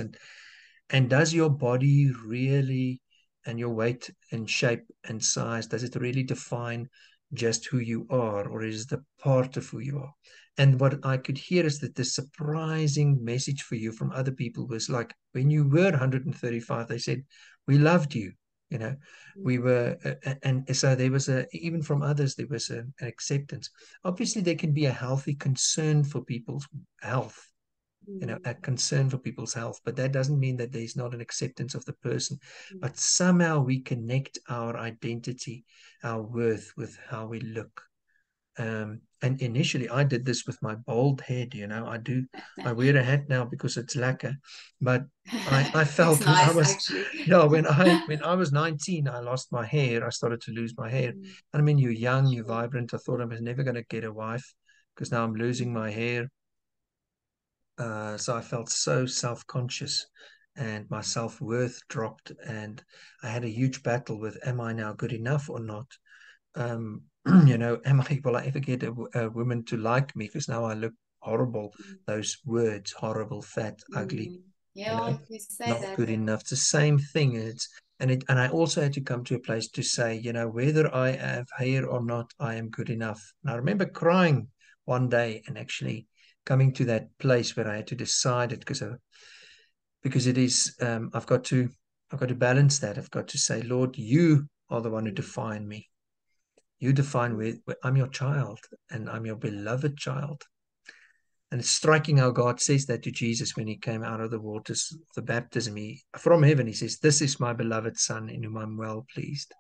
And does your body really, and your weight and shape and size, does it really define just who you are, or is it a part of who you are? And what I could hear is that the surprising message for you from other people was like, when you were 135, they said, we loved you. We were, and so there was even from others, there was an acceptance. Obviously, there can be a healthy concern for people's health, a concern for people's health, but that doesn't mean that there's not an acceptance of the person. But somehow we connect our identity, our worth, with how we look. And initially I did this with my bald head, I wear a hat now because it's lacquer, but I It's felt when I nice, was, actually. yeah, when I was 19, I lost my hair. I started to lose my hair. Mm, And I mean, you're young, you're sure. vibrant. I thought I was never going to get a wife because now I'm losing my Mm, hair. So I felt so self-conscious and my self-worth dropped. And I had a huge battle with, am I now good enough or not? Um, will I ever get a woman to like me? Because now I look horrible. mm, Those words, horrible, fat, ugly, mm. you Yeah, know, you say not that. good enough. It's the same thing. And I also had to come to a place to say, whether I have hair or not, I am good enough. And I remember crying one day and actually coming to that place where I had to decide it because it is I've got to balance that. I've got to say, Lord, you are the one who Mm, define me. You define mm, where I'm your child and I'm your beloved child. And it's striking how God says that to Jesus when he came out of the waters of the baptism. From heaven, he says, this is my beloved son in whom I'm well pleased.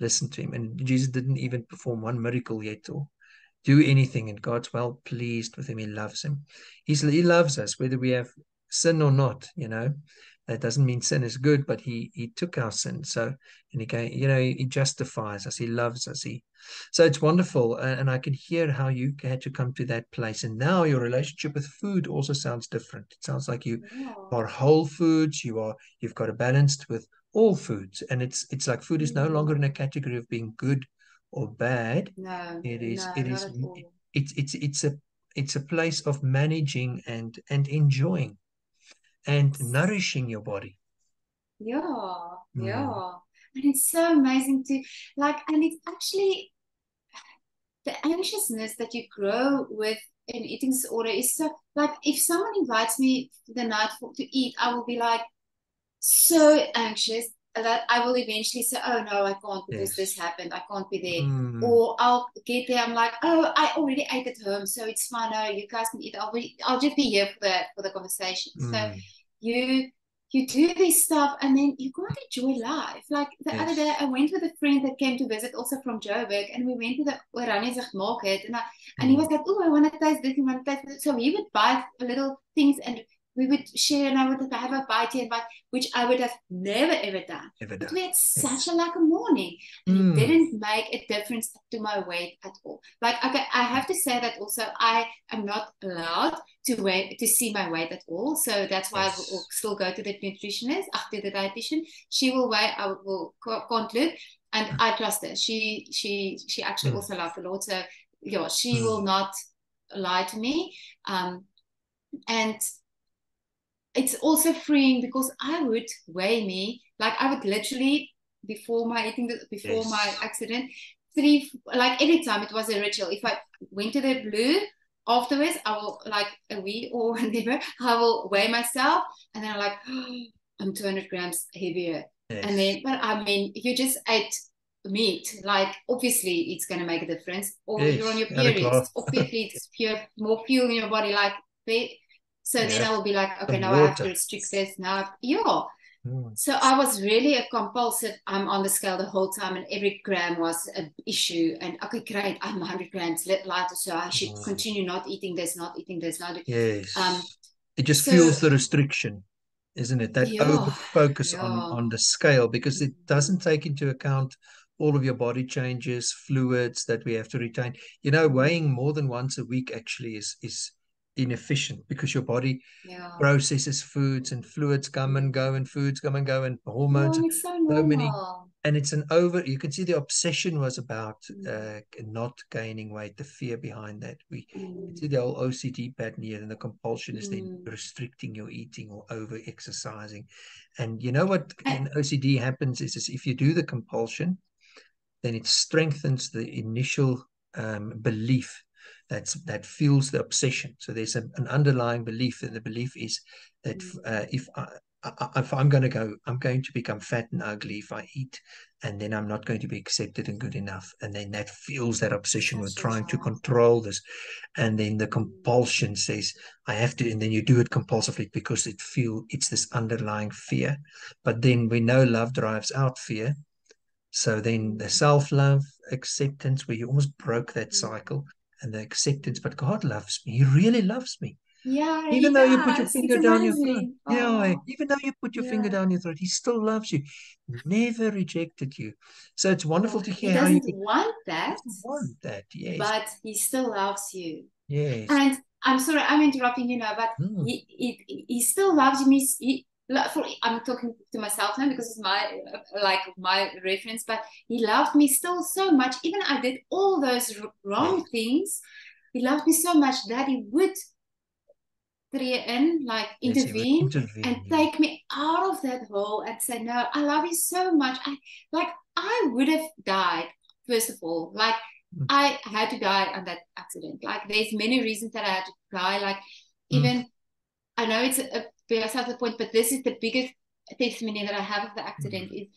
Listen to him. And Jesus didn't even perform one miracle yet or do anything. And God's well pleased with him. He loves him. He loves us, whether we have sin or not. That doesn't mean sin is good, but he took our sin. So, and he justifies us. He loves us. So it's wonderful. And I can hear how you had to come to that place. And now your relationship with food also sounds different. It sounds like you yeah. are whole foods. You've got a balance with all foods. And it's like food is no longer in a Mm. category of being good or bad. No, It is, no, it not is, at all. it's a place of managing and enjoying and Yes. nourishing your body. Yeah, Mm, yeah. And it's so amazing to like, and it's actually the anxiousness that you grow with an eating disorder is so like if someone invites me the night to eat, I will be like so anxious that I will eventually say, oh no, I can't because this yes. happened. I can't be there. Mm, Or I'll get there. I'm like, oh, I already ate at home, so it's fine. No, you guys can eat. I'll just be here for the conversation. So mm, you you do this stuff and then you can't enjoy life. Like the other day, yes. I went with a friend that came to visit also from Joburg, and we went to the Oranjezig market, and he Mm, was like, oh, I want to taste this, I want to taste this. So he would buy little things and we would share, and I would have a bite here and bite, which I would have never ever done. never But done. we had such Yes. a like a morning, and it Mm, didn't make a difference to my weight at all. Like okay, I have to say that also I am not allowed to see my weight at all. So that's why I will yes. still go to the nutritionist, after the dietitian. She will weigh, I will can't look, and I trust her. She actually Mm, also loved the Lord, so yeah, she will mm, not lie to me. And it's also freeing because I would weigh me like I would literally before my yes. accident three like every time it was a ritual. If I went to the blue afterwards, I will like a week or whatever, I will weigh myself and then I'm like, oh, I'm 200 grams heavier. And Yes. then, but I mean, if you just ate meat, like obviously it's going to make a difference. Or you're on Yes. your And a periods, glass. obviously it's pure, more fuel in your body. Like they, so then Yeah. I will be like, okay, Some now I have to water. restrict this. Now, yeah. Mm, So I was really a compulsive. I'm on the scale the whole time, and every gram was an issue. And okay, great, I'm 100 grams lighter, so I should mm, continue not eating this, not eating this, not. Um. yes. It just So fuels the restriction, isn't it? That over yeah, focus on yeah, on the scale because it mm, doesn't take into account all of your body changes, fluids that we have to retain. Weighing mm, more than once a week actually is inefficient because your body yeah, processes foods and fluids come and go mm. and foods come and go and Yeah, hormones, and it's so so many. normal. And it's you can see the obsession was about Mm, not gaining weight, the fear behind that. We mm, see the whole OCD pattern here, and the compulsion is then mm. restricting your eating or over exercising. And you know what Uh, in OCD happens is if you do the compulsion, then it strengthens the initial belief that fuels the obsession. So there's an underlying belief, and the belief is that mm, if I'm going to become fat and ugly if I eat, and then I'm not going to be accepted and good enough. And then that fuels that obsession with such a trying to lie. control this. And then the Mm, compulsion says, I have to, and then you do it compulsively because it's this underlying fear. But then we know love drives out fear, so then the mm, self-love, acceptance, where you almost broke that mm. cycle. and the acceptance. But God loves me. He really loves me. Yeah, Even he though you put your does. It's finger down your throat. amazing. Yeah, Oh, even though you put your finger yeah. down your throat, he still loves you. Never rejected you. So it's wonderful Oh, to he hear how you doesn't could want that, want that. Yes. but he still loves you. Yes. And I'm sorry, I'm interrupting you now, but Mm. he still loves me. I'm talking to myself now because it's my like my reference, but he loved me still so much. Even I did all those Yes. wrong things, he loved me so much that he would tree in, like Yes, he would intervene and intervene. Yeah. take me out of that hole and say, "No, I love you so much." I would have died first of all. Like Mm. I had to die on that accident. Like there's many reasons that I had to die. Like Mm. even I know it's a beside the point, but this is the biggest testimony that I have of the accident. Mm. Is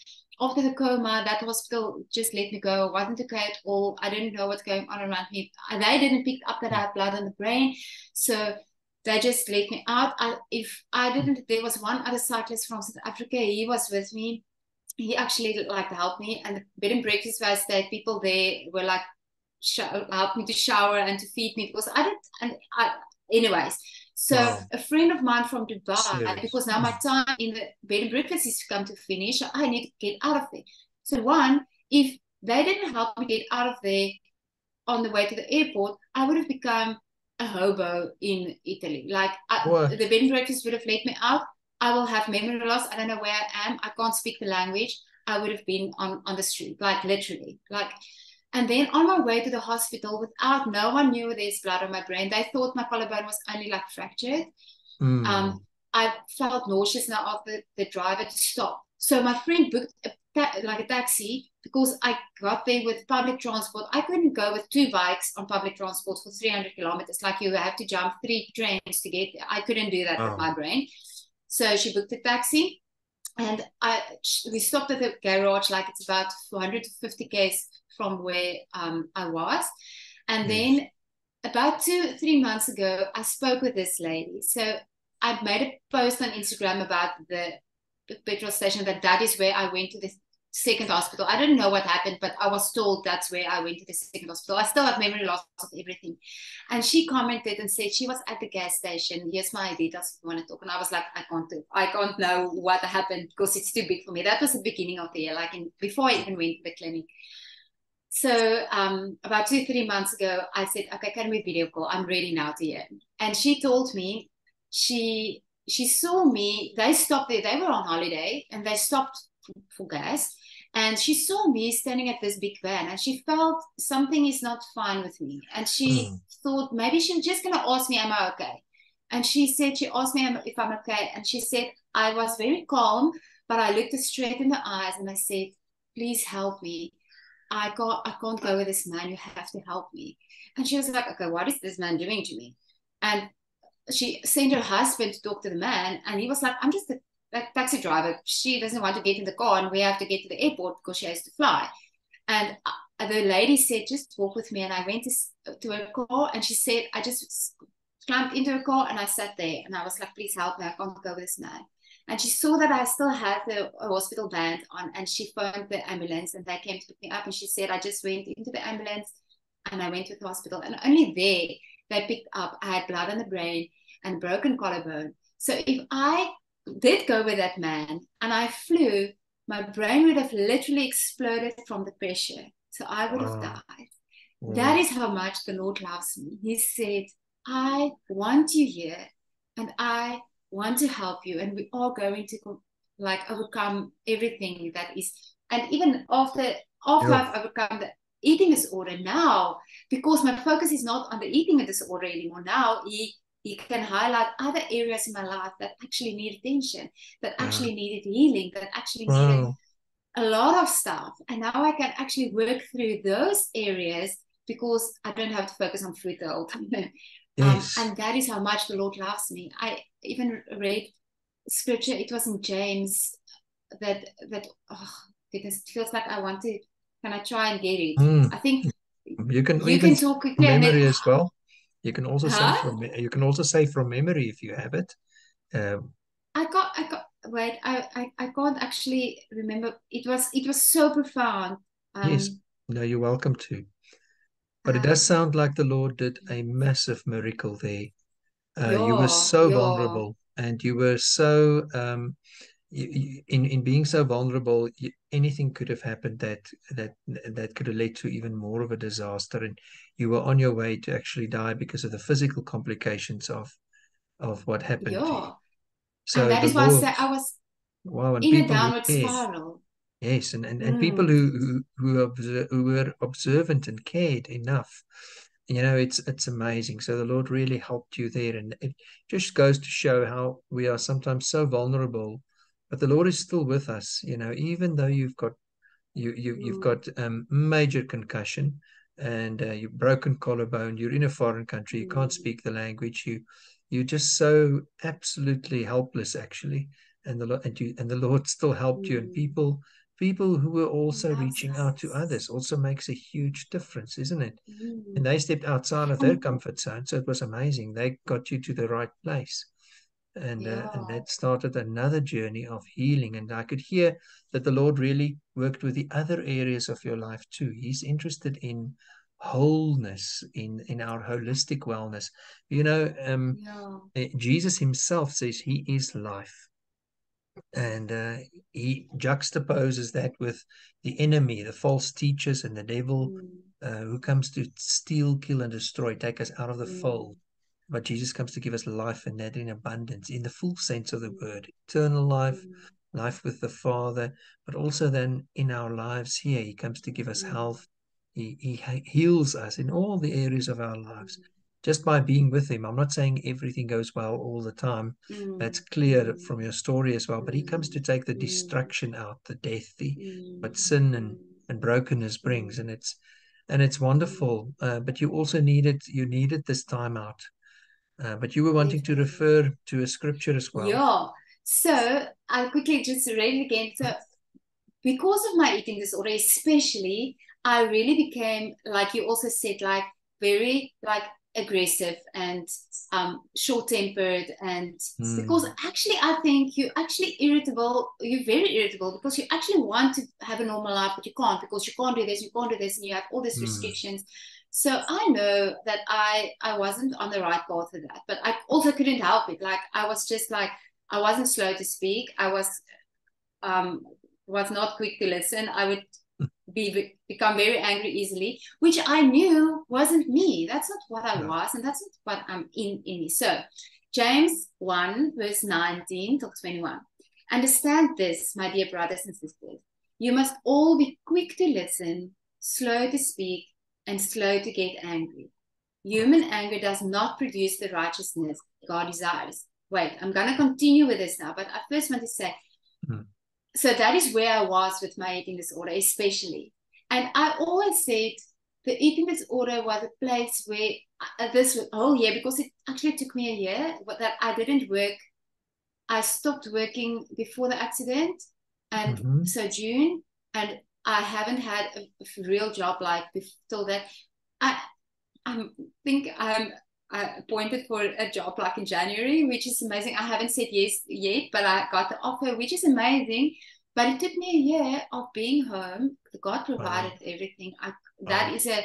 after the coma, that hospital just let me go. I wasn't okay at all. I didn't know what's going on around me. They didn't pick up that I had blood on the brain, so they just let me out. If I Mm. didn't, there was one other cyclist from South Africa. He was with me. He actually like helped me, and the bed and breakfast where I stayed, people there were like helped me to shower and to feed me because I didn't. Anyways, so Wow. a friend of mine from Dubai, Serious. because now my time in the bed and breakfast is come to finish, I need to get out of there. So one, if they didn't help me get out of there on the way to the airport, I would have become a hobo in Italy. Like the What? bed and breakfast would have let me out. I will have memory loss. I don't know where I am. I can't speak the language. I would have been on the street, like literally. Like, and then on my way to the hospital, without no one knew there's blood on my brain. They thought my collarbone was only like fractured. Mm. Um, I felt nauseous now after the driver to stop. So my friend booked like a taxi because I got there with public transport. I couldn't go with two bikes on public transport for 300 kilometers. Like you have to jump three trains to get there. I couldn't do that with Wow. my brain. So she booked a taxi and we stopped at the garage, like it's about 450 k's from where I was. And Yes. then about 2 3 months ago, I spoke with this lady. So I made a post on Instagram about the petrol station that is where I went to the second hospital. I didn't know what happened, but I was told that's where I went to the second hospital. I still have memory loss of everything. And she commented and said she was at the gas station. Here's my details if you want to talk. And I was like, I can't know what happened because it's too big for me. That was the beginning of the year, like before I even went to the clinic. So about 2 3 months ago, I said, okay, can we video call? I'm ready now to hear. And she told me she saw me. They stopped there. They were on holiday and they stopped for gas. And she saw me standing at this big van and she felt something is not fine with me. And she Mm. thought maybe she was just going to ask me, am I okay? And she said, she asked me if I'm okay. And she said, I was very calm, but I looked her straight in the eyes and I said, please help me. I can't go with this man. You have to help me. And she was like, okay, what is this man doing to me? And she sent her husband to talk to the man, and he was like, I'm just a taxi driver. She doesn't want to get in the car, and we have to get to the airport because she has to fly. And the lady said, just walk with me. And I went to her car, and she said, I just climbed into her car and I sat there. And I was like, please help me. I can't go with this man. And she saw that I still had the hospital band on, and she phoned the ambulance, and they came to pick me up. And she said, I just went into the ambulance and I went to the hospital. And only there they picked up I had blood on the brain and broken collarbone. So if I did go with that man and I flew, my brain would have literally exploded from the pressure. So I would have Wow. died. That Wow. is how much the Lord loves me. He said, I want you here and I want to help you. And we are going to like overcome everything that is. And even after Yeah. I've overcome the eating disorder now, because my focus is not on the eating disorder anymore. Now he can highlight other areas in my life that actually need attention, that Yeah. actually needed healing, that actually needed Wow. a lot of stuff. And now I can actually work through those areas because I don't have to focus on food the whole time. Yes. And that is how much the Lord loves me. I even read scripture, it was in James that oh goodness, it feels like I want to, can I try and get it? Mm. I think You can you even can say talk from quickly and then memory as well. You can also say huh? from you can also say from memory if you have it. Um, I can't wait, I can't actually remember. It was so profound. yes. Um No, you're welcome to. But it does sound like the Lord did a massive miracle there. You were yeah, so yeah. vulnerable, and you were so in being so vulnerable, anything could have happened that could have led to even more of a disaster, and you were on your way to actually die because of the physical complications of what happened to you. Yeah. And So that the is why I Lord, say I was wow, and in a people who downward cared, spiral. yes, and people Mm, who were observant and cared enough. It's amazing. So the Lord really helped you there, and it just goes to show how we are sometimes so vulnerable, but the Lord is still with us. Even though you've mm, got major concussion and you've broken collarbone, you're in a foreign country, you can't mm, speak the language, you're just so absolutely helpless actually, and the Lord still helped you, and mm. people who were He also loves reaching out to us. others also makes a huge difference, isn't it? And Mm. they stepped outside of their And comfort zone, so it was amazing. They got you to the right place, and yeah, that started another journey of healing. And I could hear that the Lord really worked with the other areas of your life too. He's interested in wholeness, in our holistic wellness. yeah. Jesus himself says he is life, and he juxtaposes that with the enemy, the false teachers, and the devil, Mm, who comes to steal, kill, and destroy, take us out of the fold. mm, But Jesus comes to give us life, and that in abundance, in the full sense of the mm, word, eternal life, mm, life with the Father, but also then in our lives here, he comes to give us mm, health. He heals us in all the areas of our lives mm, just by being with him. I'm not saying everything goes well all the time. That's mm, clear mm, from your story as well. But he comes to mm, take the mm, destruction out, the death, the what mm, sin and mm, and brokenness brings, mm, and it's mm. wonderful. But you needed this time out. But you were wanting to Definitely. refer to a scripture as well. Yeah. So I'll quickly just read it again. So because of my eating disorder, especially, I really became, like you also said, like very like aggressive and short-tempered. And because Mm, actually I think you're actually irritable, you're very irritable because you actually want to have a normal life, but you can't because you can't do this, you can't do this, and you have all these mm, restrictions. So I know that I wasn't on the right path for that, but I also couldn't help it. Like I was just like I wasn't slow to speak. I um, was not quick to listen. I would become very angry easily, which I knew wasn't me. That's not what I no. was, and that's not what I'm in me. So, James 1, verse 19 till 21. Understand this, my dear brothers and sisters. You must all be quick to listen, slow to speak, and slow to get angry. Human anger does not produce the righteousness God desires. Wait, I'm going to continue with this now, but I first want to say Mm, so that is where I was with my eating disorder, especially. And I always said the eating disorder was a place where this whole year, because it actually took me a year, but that I didn't work. I stopped working before the accident, and mhm. so June, and I haven't had a real job like till that. I I think I'm appointed for a job like in January, which is amazing. I haven't said yes yet, but I got the offer, which is amazing. But it took me a year of being home. God provided Wow, everything. That wow, is a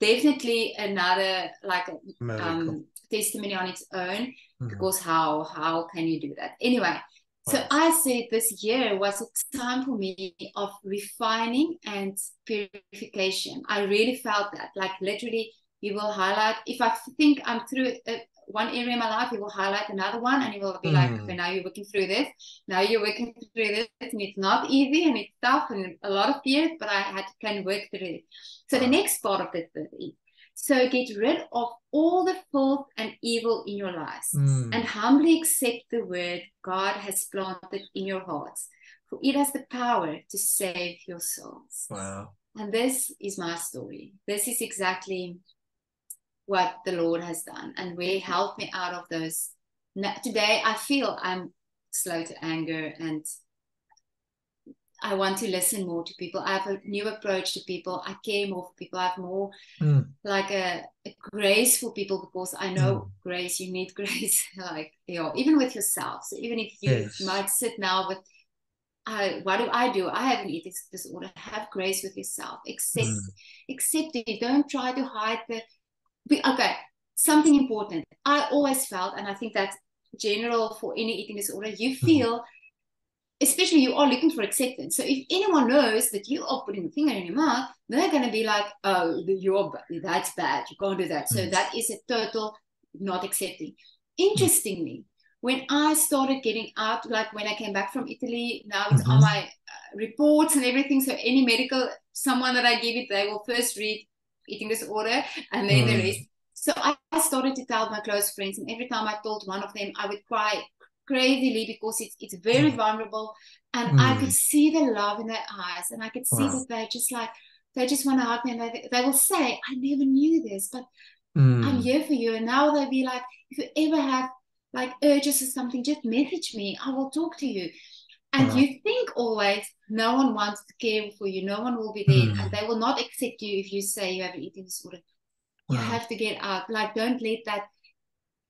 definitely another like a miracle. testimony on its own. Mhm. Because how can you do that anyway? So Wow. I said this year was a time for me of refining and purification. I really felt that, like literally you will highlight, if I think I'm through one area in my life, you will highlight another one and you will be like, okay, Mm, now you're working through this, now you're working through this, and it's not easy and it's tough and a lot of fears, but I had to kind of work through it. So the wow. next part of this is, so get rid of all the filth and evil in your lives and Mm, humbly accept the word God has planted in your hearts, for it has the power to save your souls. wow. And this is my story. This is exactly what the Lord has done and really helped me out of those. Today, I feel I'm slow to anger and I want to listen more to people. I have a new approach to people. I care more for people. I have more Mm, like a grace for people because I know mm. grace, you need grace, like, you know, even with yourself. So even if you Yes. might sit now with, what do? I have an eating disorder. Have grace with yourself. Accept it. Don't try to hide okay. Something important. I always felt, and I think that's general for any eating disorder, you feel, especially you are looking for acceptance. So if anyone knows that you are putting a finger in your mouth, they're going to be like, oh, that's bad. You can't do that. So that is a total not accepting. Interestingly, when I started getting out, like when I came back from Italy, now it's on my reports and everything. So any medical, someone that I give it, they will first read eating disorder and then the rest. So I started to tell my close friends, and every time I told one of them, I would cry crazily because it's very vulnerable, and I could see the love in their eyes, and I could see that they just want to hug me, and they will say, I never knew this, but I'm here for you. And now they'll be like, if you ever have like urges or something, just message me, I will talk to you. And you think always no one wants to care for you, no one will be there, and they will not accept you if you say you have an eating disorder. You have to get out. Like, don't let that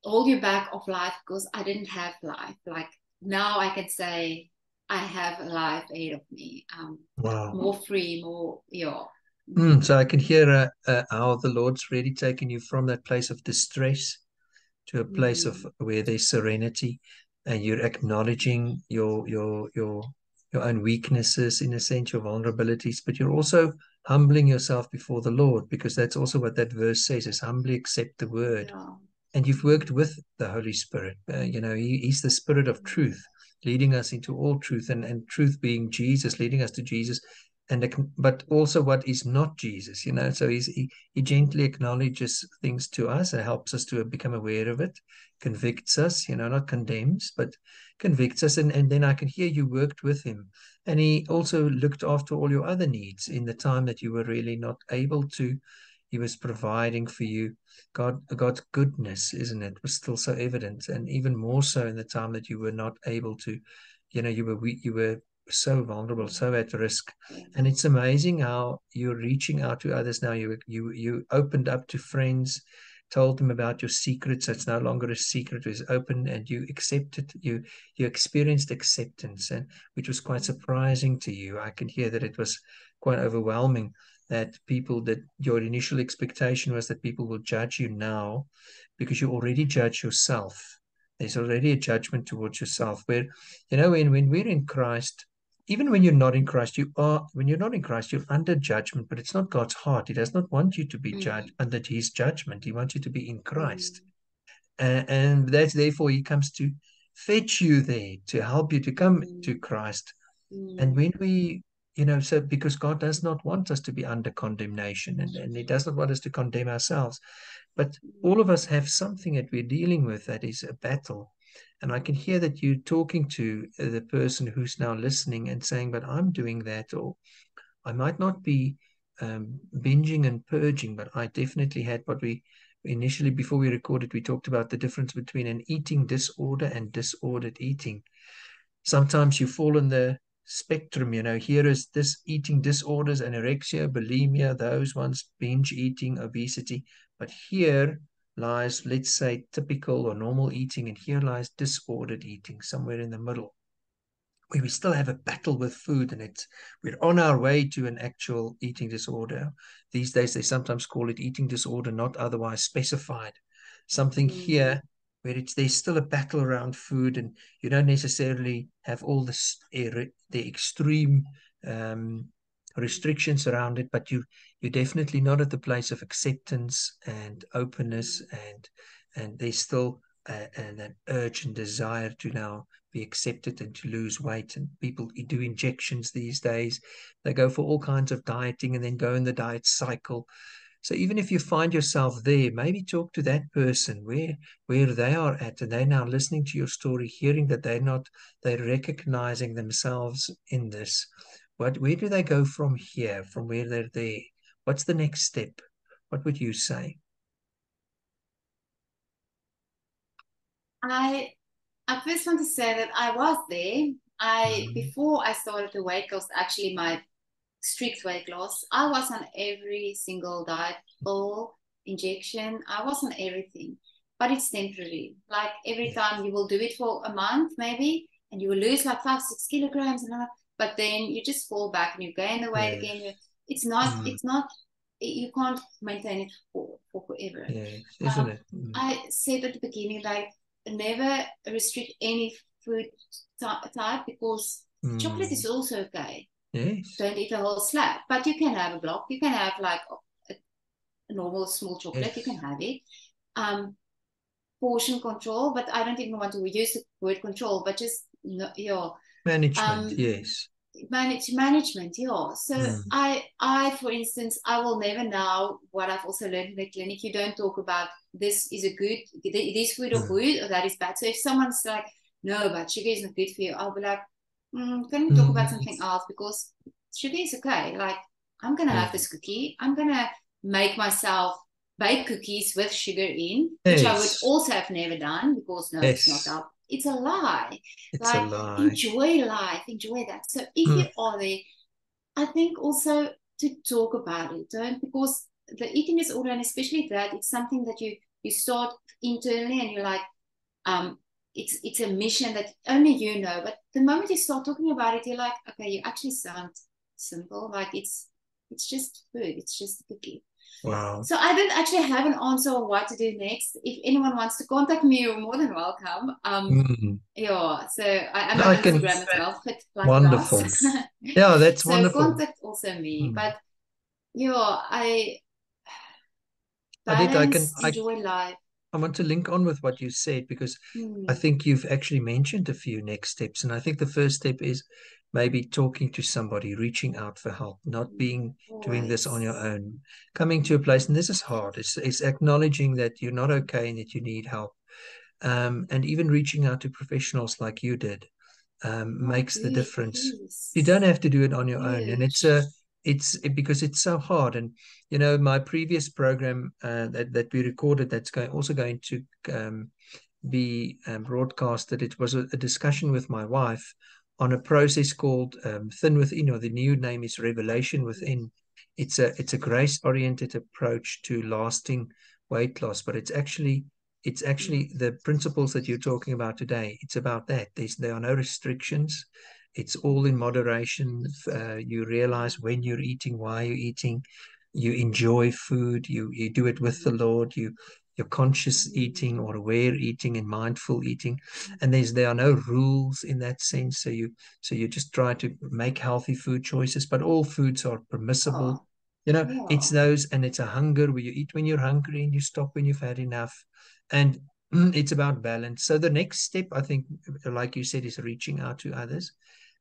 hold you back of life, because I didn't have life. Like, now I can say I have a life ahead of me. More free, more, So I can hear how the Lord's really taken you from that place of distress to a place of where there's serenity, and you're acknowledging your own weaknesses, in a sense, your vulnerabilities, but you're also humbling yourself before the Lord, because that's also what that verse says, is humbly accept the word. And you've worked with the Holy Spirit. He's the Spirit of truth, leading us into all truth, and truth being Jesus, leading us to Jesus, but also what is not Jesus. So he gently acknowledges things to us and helps us to become aware of it, convicts us, not condemns, but convicts us. And then I can hear you worked with him, and he also looked after all your other needs in the time that you were really not able to. He was providing for you. God's goodness, isn't it, was still so evident, and even more so in the time that you were not able to. You were so vulnerable, so at risk. And it's amazing how you're reaching out to others now. You opened up to friends, told them about your secrets. So it's no longer a secret, it was open, and you accepted. You experienced acceptance, and which was quite surprising to you. I can hear that it was quite overwhelming, that your initial expectation was that people will judge you now because you already judge yourself. There's already a judgment towards yourself, where, when we're in Christ, even when you're not in Christ, when you're not in Christ, you're under judgment, but it's not God's heart. He does not want you to be judged under his judgment. He wants you to be in Christ. And that's therefore he comes to fetch you there, to help you to come to Christ. And when we, so because God does not want us to be under condemnation, and he does not want us to condemn ourselves. But all of us have something that we're dealing with that is a battle. And I can hear that you're talking to the person who's now listening and saying, but I'm doing that, or I might not be binging and purging, but I definitely had what we initially, before we recorded, we talked about the difference between an eating disorder and disordered eating. Sometimes you fall in the spectrum, here is this eating disorders, anorexia, bulimia, those ones, binge eating, obesity. But here lies, let's say, typical or normal eating, and here lies disordered eating, somewhere in the middle, where we still have a battle with food, and we're on our way to an actual eating disorder. These days, they sometimes call it eating disorder, not otherwise specified. Something here where there's still a battle around food, and you don't necessarily have all the extreme restrictions around it, but you're definitely not at the place of acceptance and openness, and there's still an urge and desire to now be accepted and to lose weight. And people do injections these days. They go for all kinds of dieting and then go in the diet cycle. So even if you find yourself there, maybe talk to that person where they are at, and they're now listening to your story, hearing that they're recognizing themselves in this. Where do they go from here, from where they're there? What's the next step? What would you say? I first want to say that I was there. Before I started the weight loss, actually my strict weight loss, I was on every single diet, pill, injection. I was on everything, but it's temporary. Like every time you will do it for a month maybe, and you will lose like 5-6 kilograms, and but then you just fall back and you gain the weight again. It's not, you can't maintain it for forever. Yes, isn't it? I said at the beginning, like, never restrict any food type, because chocolate is also okay. Yes. Don't eat a whole slab, but you can have a block. You can have like a normal small chocolate. Yes. You can have it. Portion control, but I don't even want to use the word control, but just management. Yes. Management. Yeah. So I, for instance, I will never now, what I've also learned in the clinic, you don't talk about this is a good, this food or good, or that is bad. So if someone's like, no, but sugar is not good for you, I'll be like, can we talk about something else? Because sugar is okay. Like, I'm going to have this cookie. I'm going to make myself bake cookies with sugar in, which I would also have never done, because no, it's not up. It's a lie. It's like, a lie. Enjoy life, enjoy that. So if you are there, I think also to talk about it, don't, because the eating disorder, and especially that, it's something that you start internally, and you're like, it's a mission that only you know. But the moment you start talking about it, you're like, okay, you actually sound simple. Like, it's just food. It's just a cookie. Wow. So I didn't actually have an answer on what to do next. If anyone wants to contact me, you're more than welcome. Yeah, so I'm on Instagram as well. Fit like wonderful. Yeah, that's so wonderful. So contact also me. But I enjoy life. I want to link on with what you said, because I think you've actually mentioned a few next steps. And I think the first step is maybe talking to somebody, reaching out for help, not doing this on your own, coming to a place, and this is hard. It's acknowledging that you're not okay and that you need help. And even reaching out to professionals like you did makes the difference. You don't have to do it on your own. And it's because it's so hard. And my previous program that we recorded, that's also going to be broadcasted, it was a discussion with my wife on a process called Thin Within, or the new name is Revelation Within. It's a grace-oriented approach to lasting weight loss, but it's actually the principles that you're talking about today. It's about that. There are no restrictions. It's all in moderation. You realize when you're eating, why you're eating. You enjoy food. You do it with the Lord. You're conscious eating, or aware eating, and mindful eating. And there are no rules in that sense. So you just try to make healthy food choices, but all foods are permissible. It's those, and it's a hunger where you eat when you're hungry and you stop when you've had enough. And it's about balance. So the next step, I think, like you said, is reaching out to others,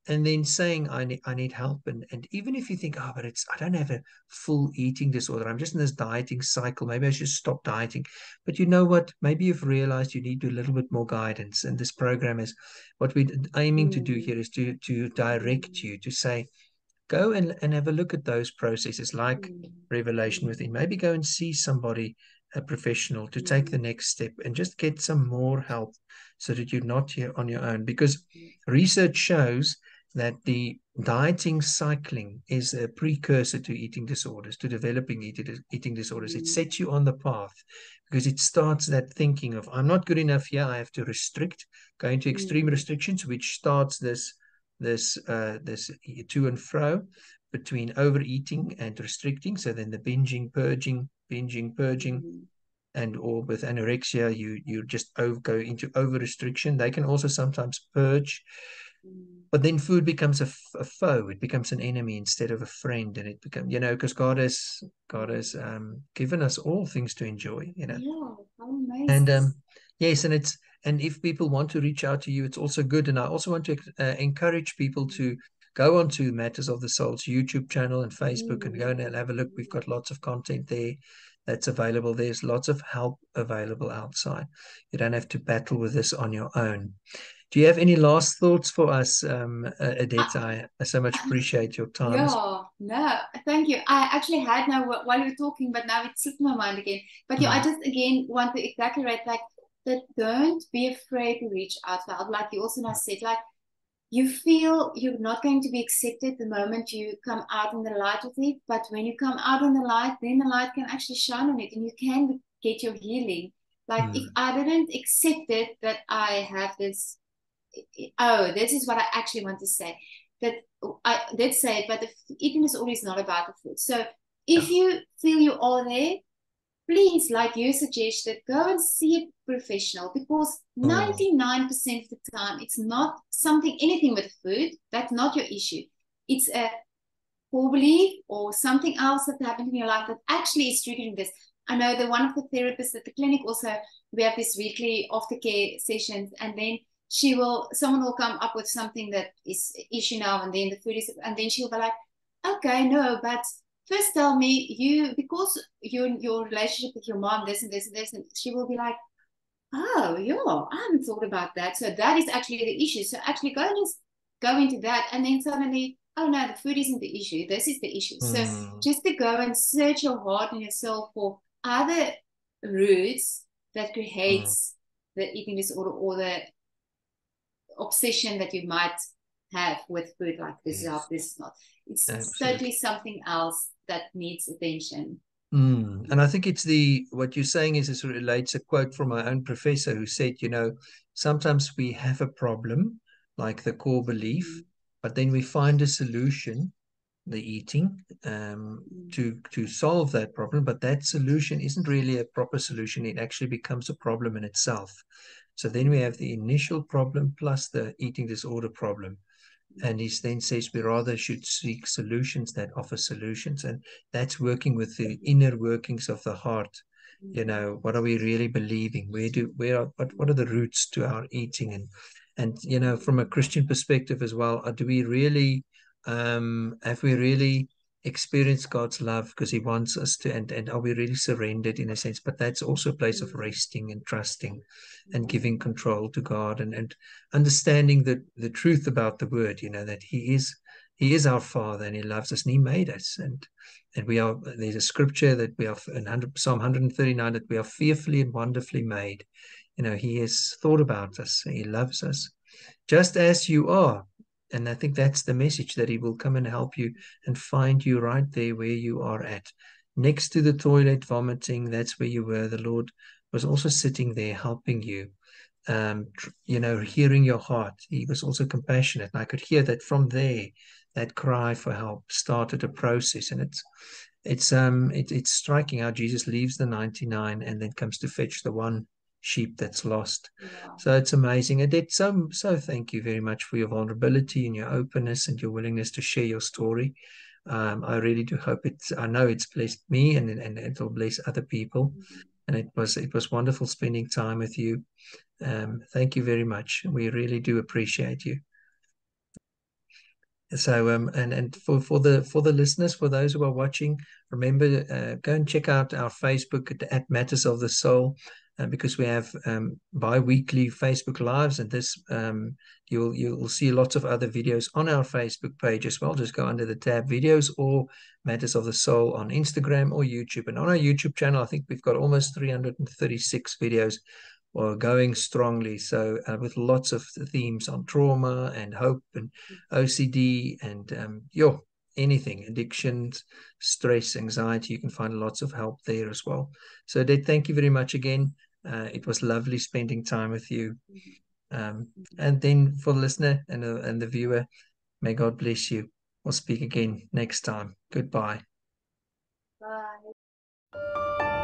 and then saying, I need help. And even if you think, but I don't have a full eating disorder, I'm just in this dieting cycle, maybe I should stop dieting. But you know what? Maybe you've realized you need a little bit more guidance. And this program is what we're aiming to do here, is to direct you, to say, go and have a look at those processes, like Revelation Within. Maybe go and see somebody, a professional, to take the next step and just get some more help, so that you're not here on your own. Because research shows that the dieting cycling is a precursor to eating disorders, to developing eating disorders. It sets you on the path, because it starts that thinking of, I'm not good enough here, I have to restrict, going to extreme restrictions, which starts this to and fro between overeating and restricting. So then the binging, purging, and or with anorexia, you just go into over restriction. They can also sometimes purge, but then food becomes a foe. It becomes an enemy instead of a friend, and it becomes, because God has given us all things to enjoy. How amazing. And yes, and if people want to reach out to you, it's also good. And I also want to encourage people to go onto Matters of the Soul's YouTube channel and Facebook, and go and have a look. We've got lots of content there that's available. There's lots of help available outside. You don't have to battle with this on your own. Do you have any last thoughts for us, Adette? I so much appreciate your time. No, thank you. I actually had now while you were talking, but now it slipped my mind again. But I just again want to exaggerate, like, that don't be afraid to reach out for help. Like you also now said, like, you feel you're not going to be accepted the moment you come out in the light with it. But when you come out in the light, then the light can actually shine on it, and you can get your healing. Like if I didn't accept it, that I have this, this is what I actually want to say. that I did say, but the eating disorder is not about the food. So if Yeah. you feel you are there, please, like you suggested, go and see a professional, because 99% of the time it's not anything with food. That's not your issue. It's a core belief or something else that happened in your life that actually is triggering this. I know that one of the therapists at the clinic also, we have this weekly aftercare sessions, and then someone will come up with something that is issue now, and then the food is, and then she'll be like, okay, no, but first tell me, because your relationship with your mom, this and this and this, and she will be like, oh, yeah, I haven't thought about that. So that is actually the issue. So actually go into that, and then suddenly, oh no, the food isn't the issue. This is the issue. So just to go and search your heart and yourself for other roots that creates the eating disorder or the obsession that you might have with food, like this is this is not. It's totally something else that needs attention. And I think it's what you're saying is it relates a quote from my own professor who said, sometimes we have a problem like the core belief, but then we find a solution, the eating, to solve that problem. But that solution isn't really a proper solution. It actually becomes a problem in itself. So then we have the initial problem plus the eating disorder problem. And he then says we rather should seek solutions that offer solutions. And that's working with the inner workings of the heart. What are we really believing? What are the roots to our eating? And from a Christian perspective as well, have we really experienced God's love because he wants us to, and are we really surrendered in a sense? But that's also a place of resting and trusting and giving control to God, and understanding the truth about the word, that he is our Father, and he loves us, and he made us, and there's a scripture that we are in Psalm 139, that we are fearfully and wonderfully made. He has thought about us, he loves us just as you are. And I think that's the message, that he will come and help you and find you right there where you are at. Next to the toilet vomiting, that's where you were. The Lord was also sitting there helping you, hearing your heart. He was also compassionate. And I could hear that from there, that cry for help started a process. And it's striking how Jesus leaves the 99 and then comes to fetch the one sheep that's lost. Wow. So it's amazing. Adette, so thank you very much for your vulnerability and your openness and your willingness to share your story. I really do hope I know it's blessed me, and it'll bless other people. And it was wonderful spending time with you. Thank you very much. We really do appreciate you. So and for the listeners, for those who are watching, remember, go and check out our Facebook at Matters of the Soul, because we have bi-weekly Facebook lives, and this you'll see lots of other videos on our Facebook page as well. Just go under the tab videos or Matters of the Soul on Instagram or YouTube. And on our YouTube channel, I think we've got almost 336 videos going strongly. So with lots of themes on trauma and hope and OCD and anything, addictions, stress, anxiety, you can find lots of help there as well. So Adette, thank you very much again. It was lovely spending time with you. And then for the listener and the viewer, may God bless you. We'll speak again next time. Goodbye. Bye.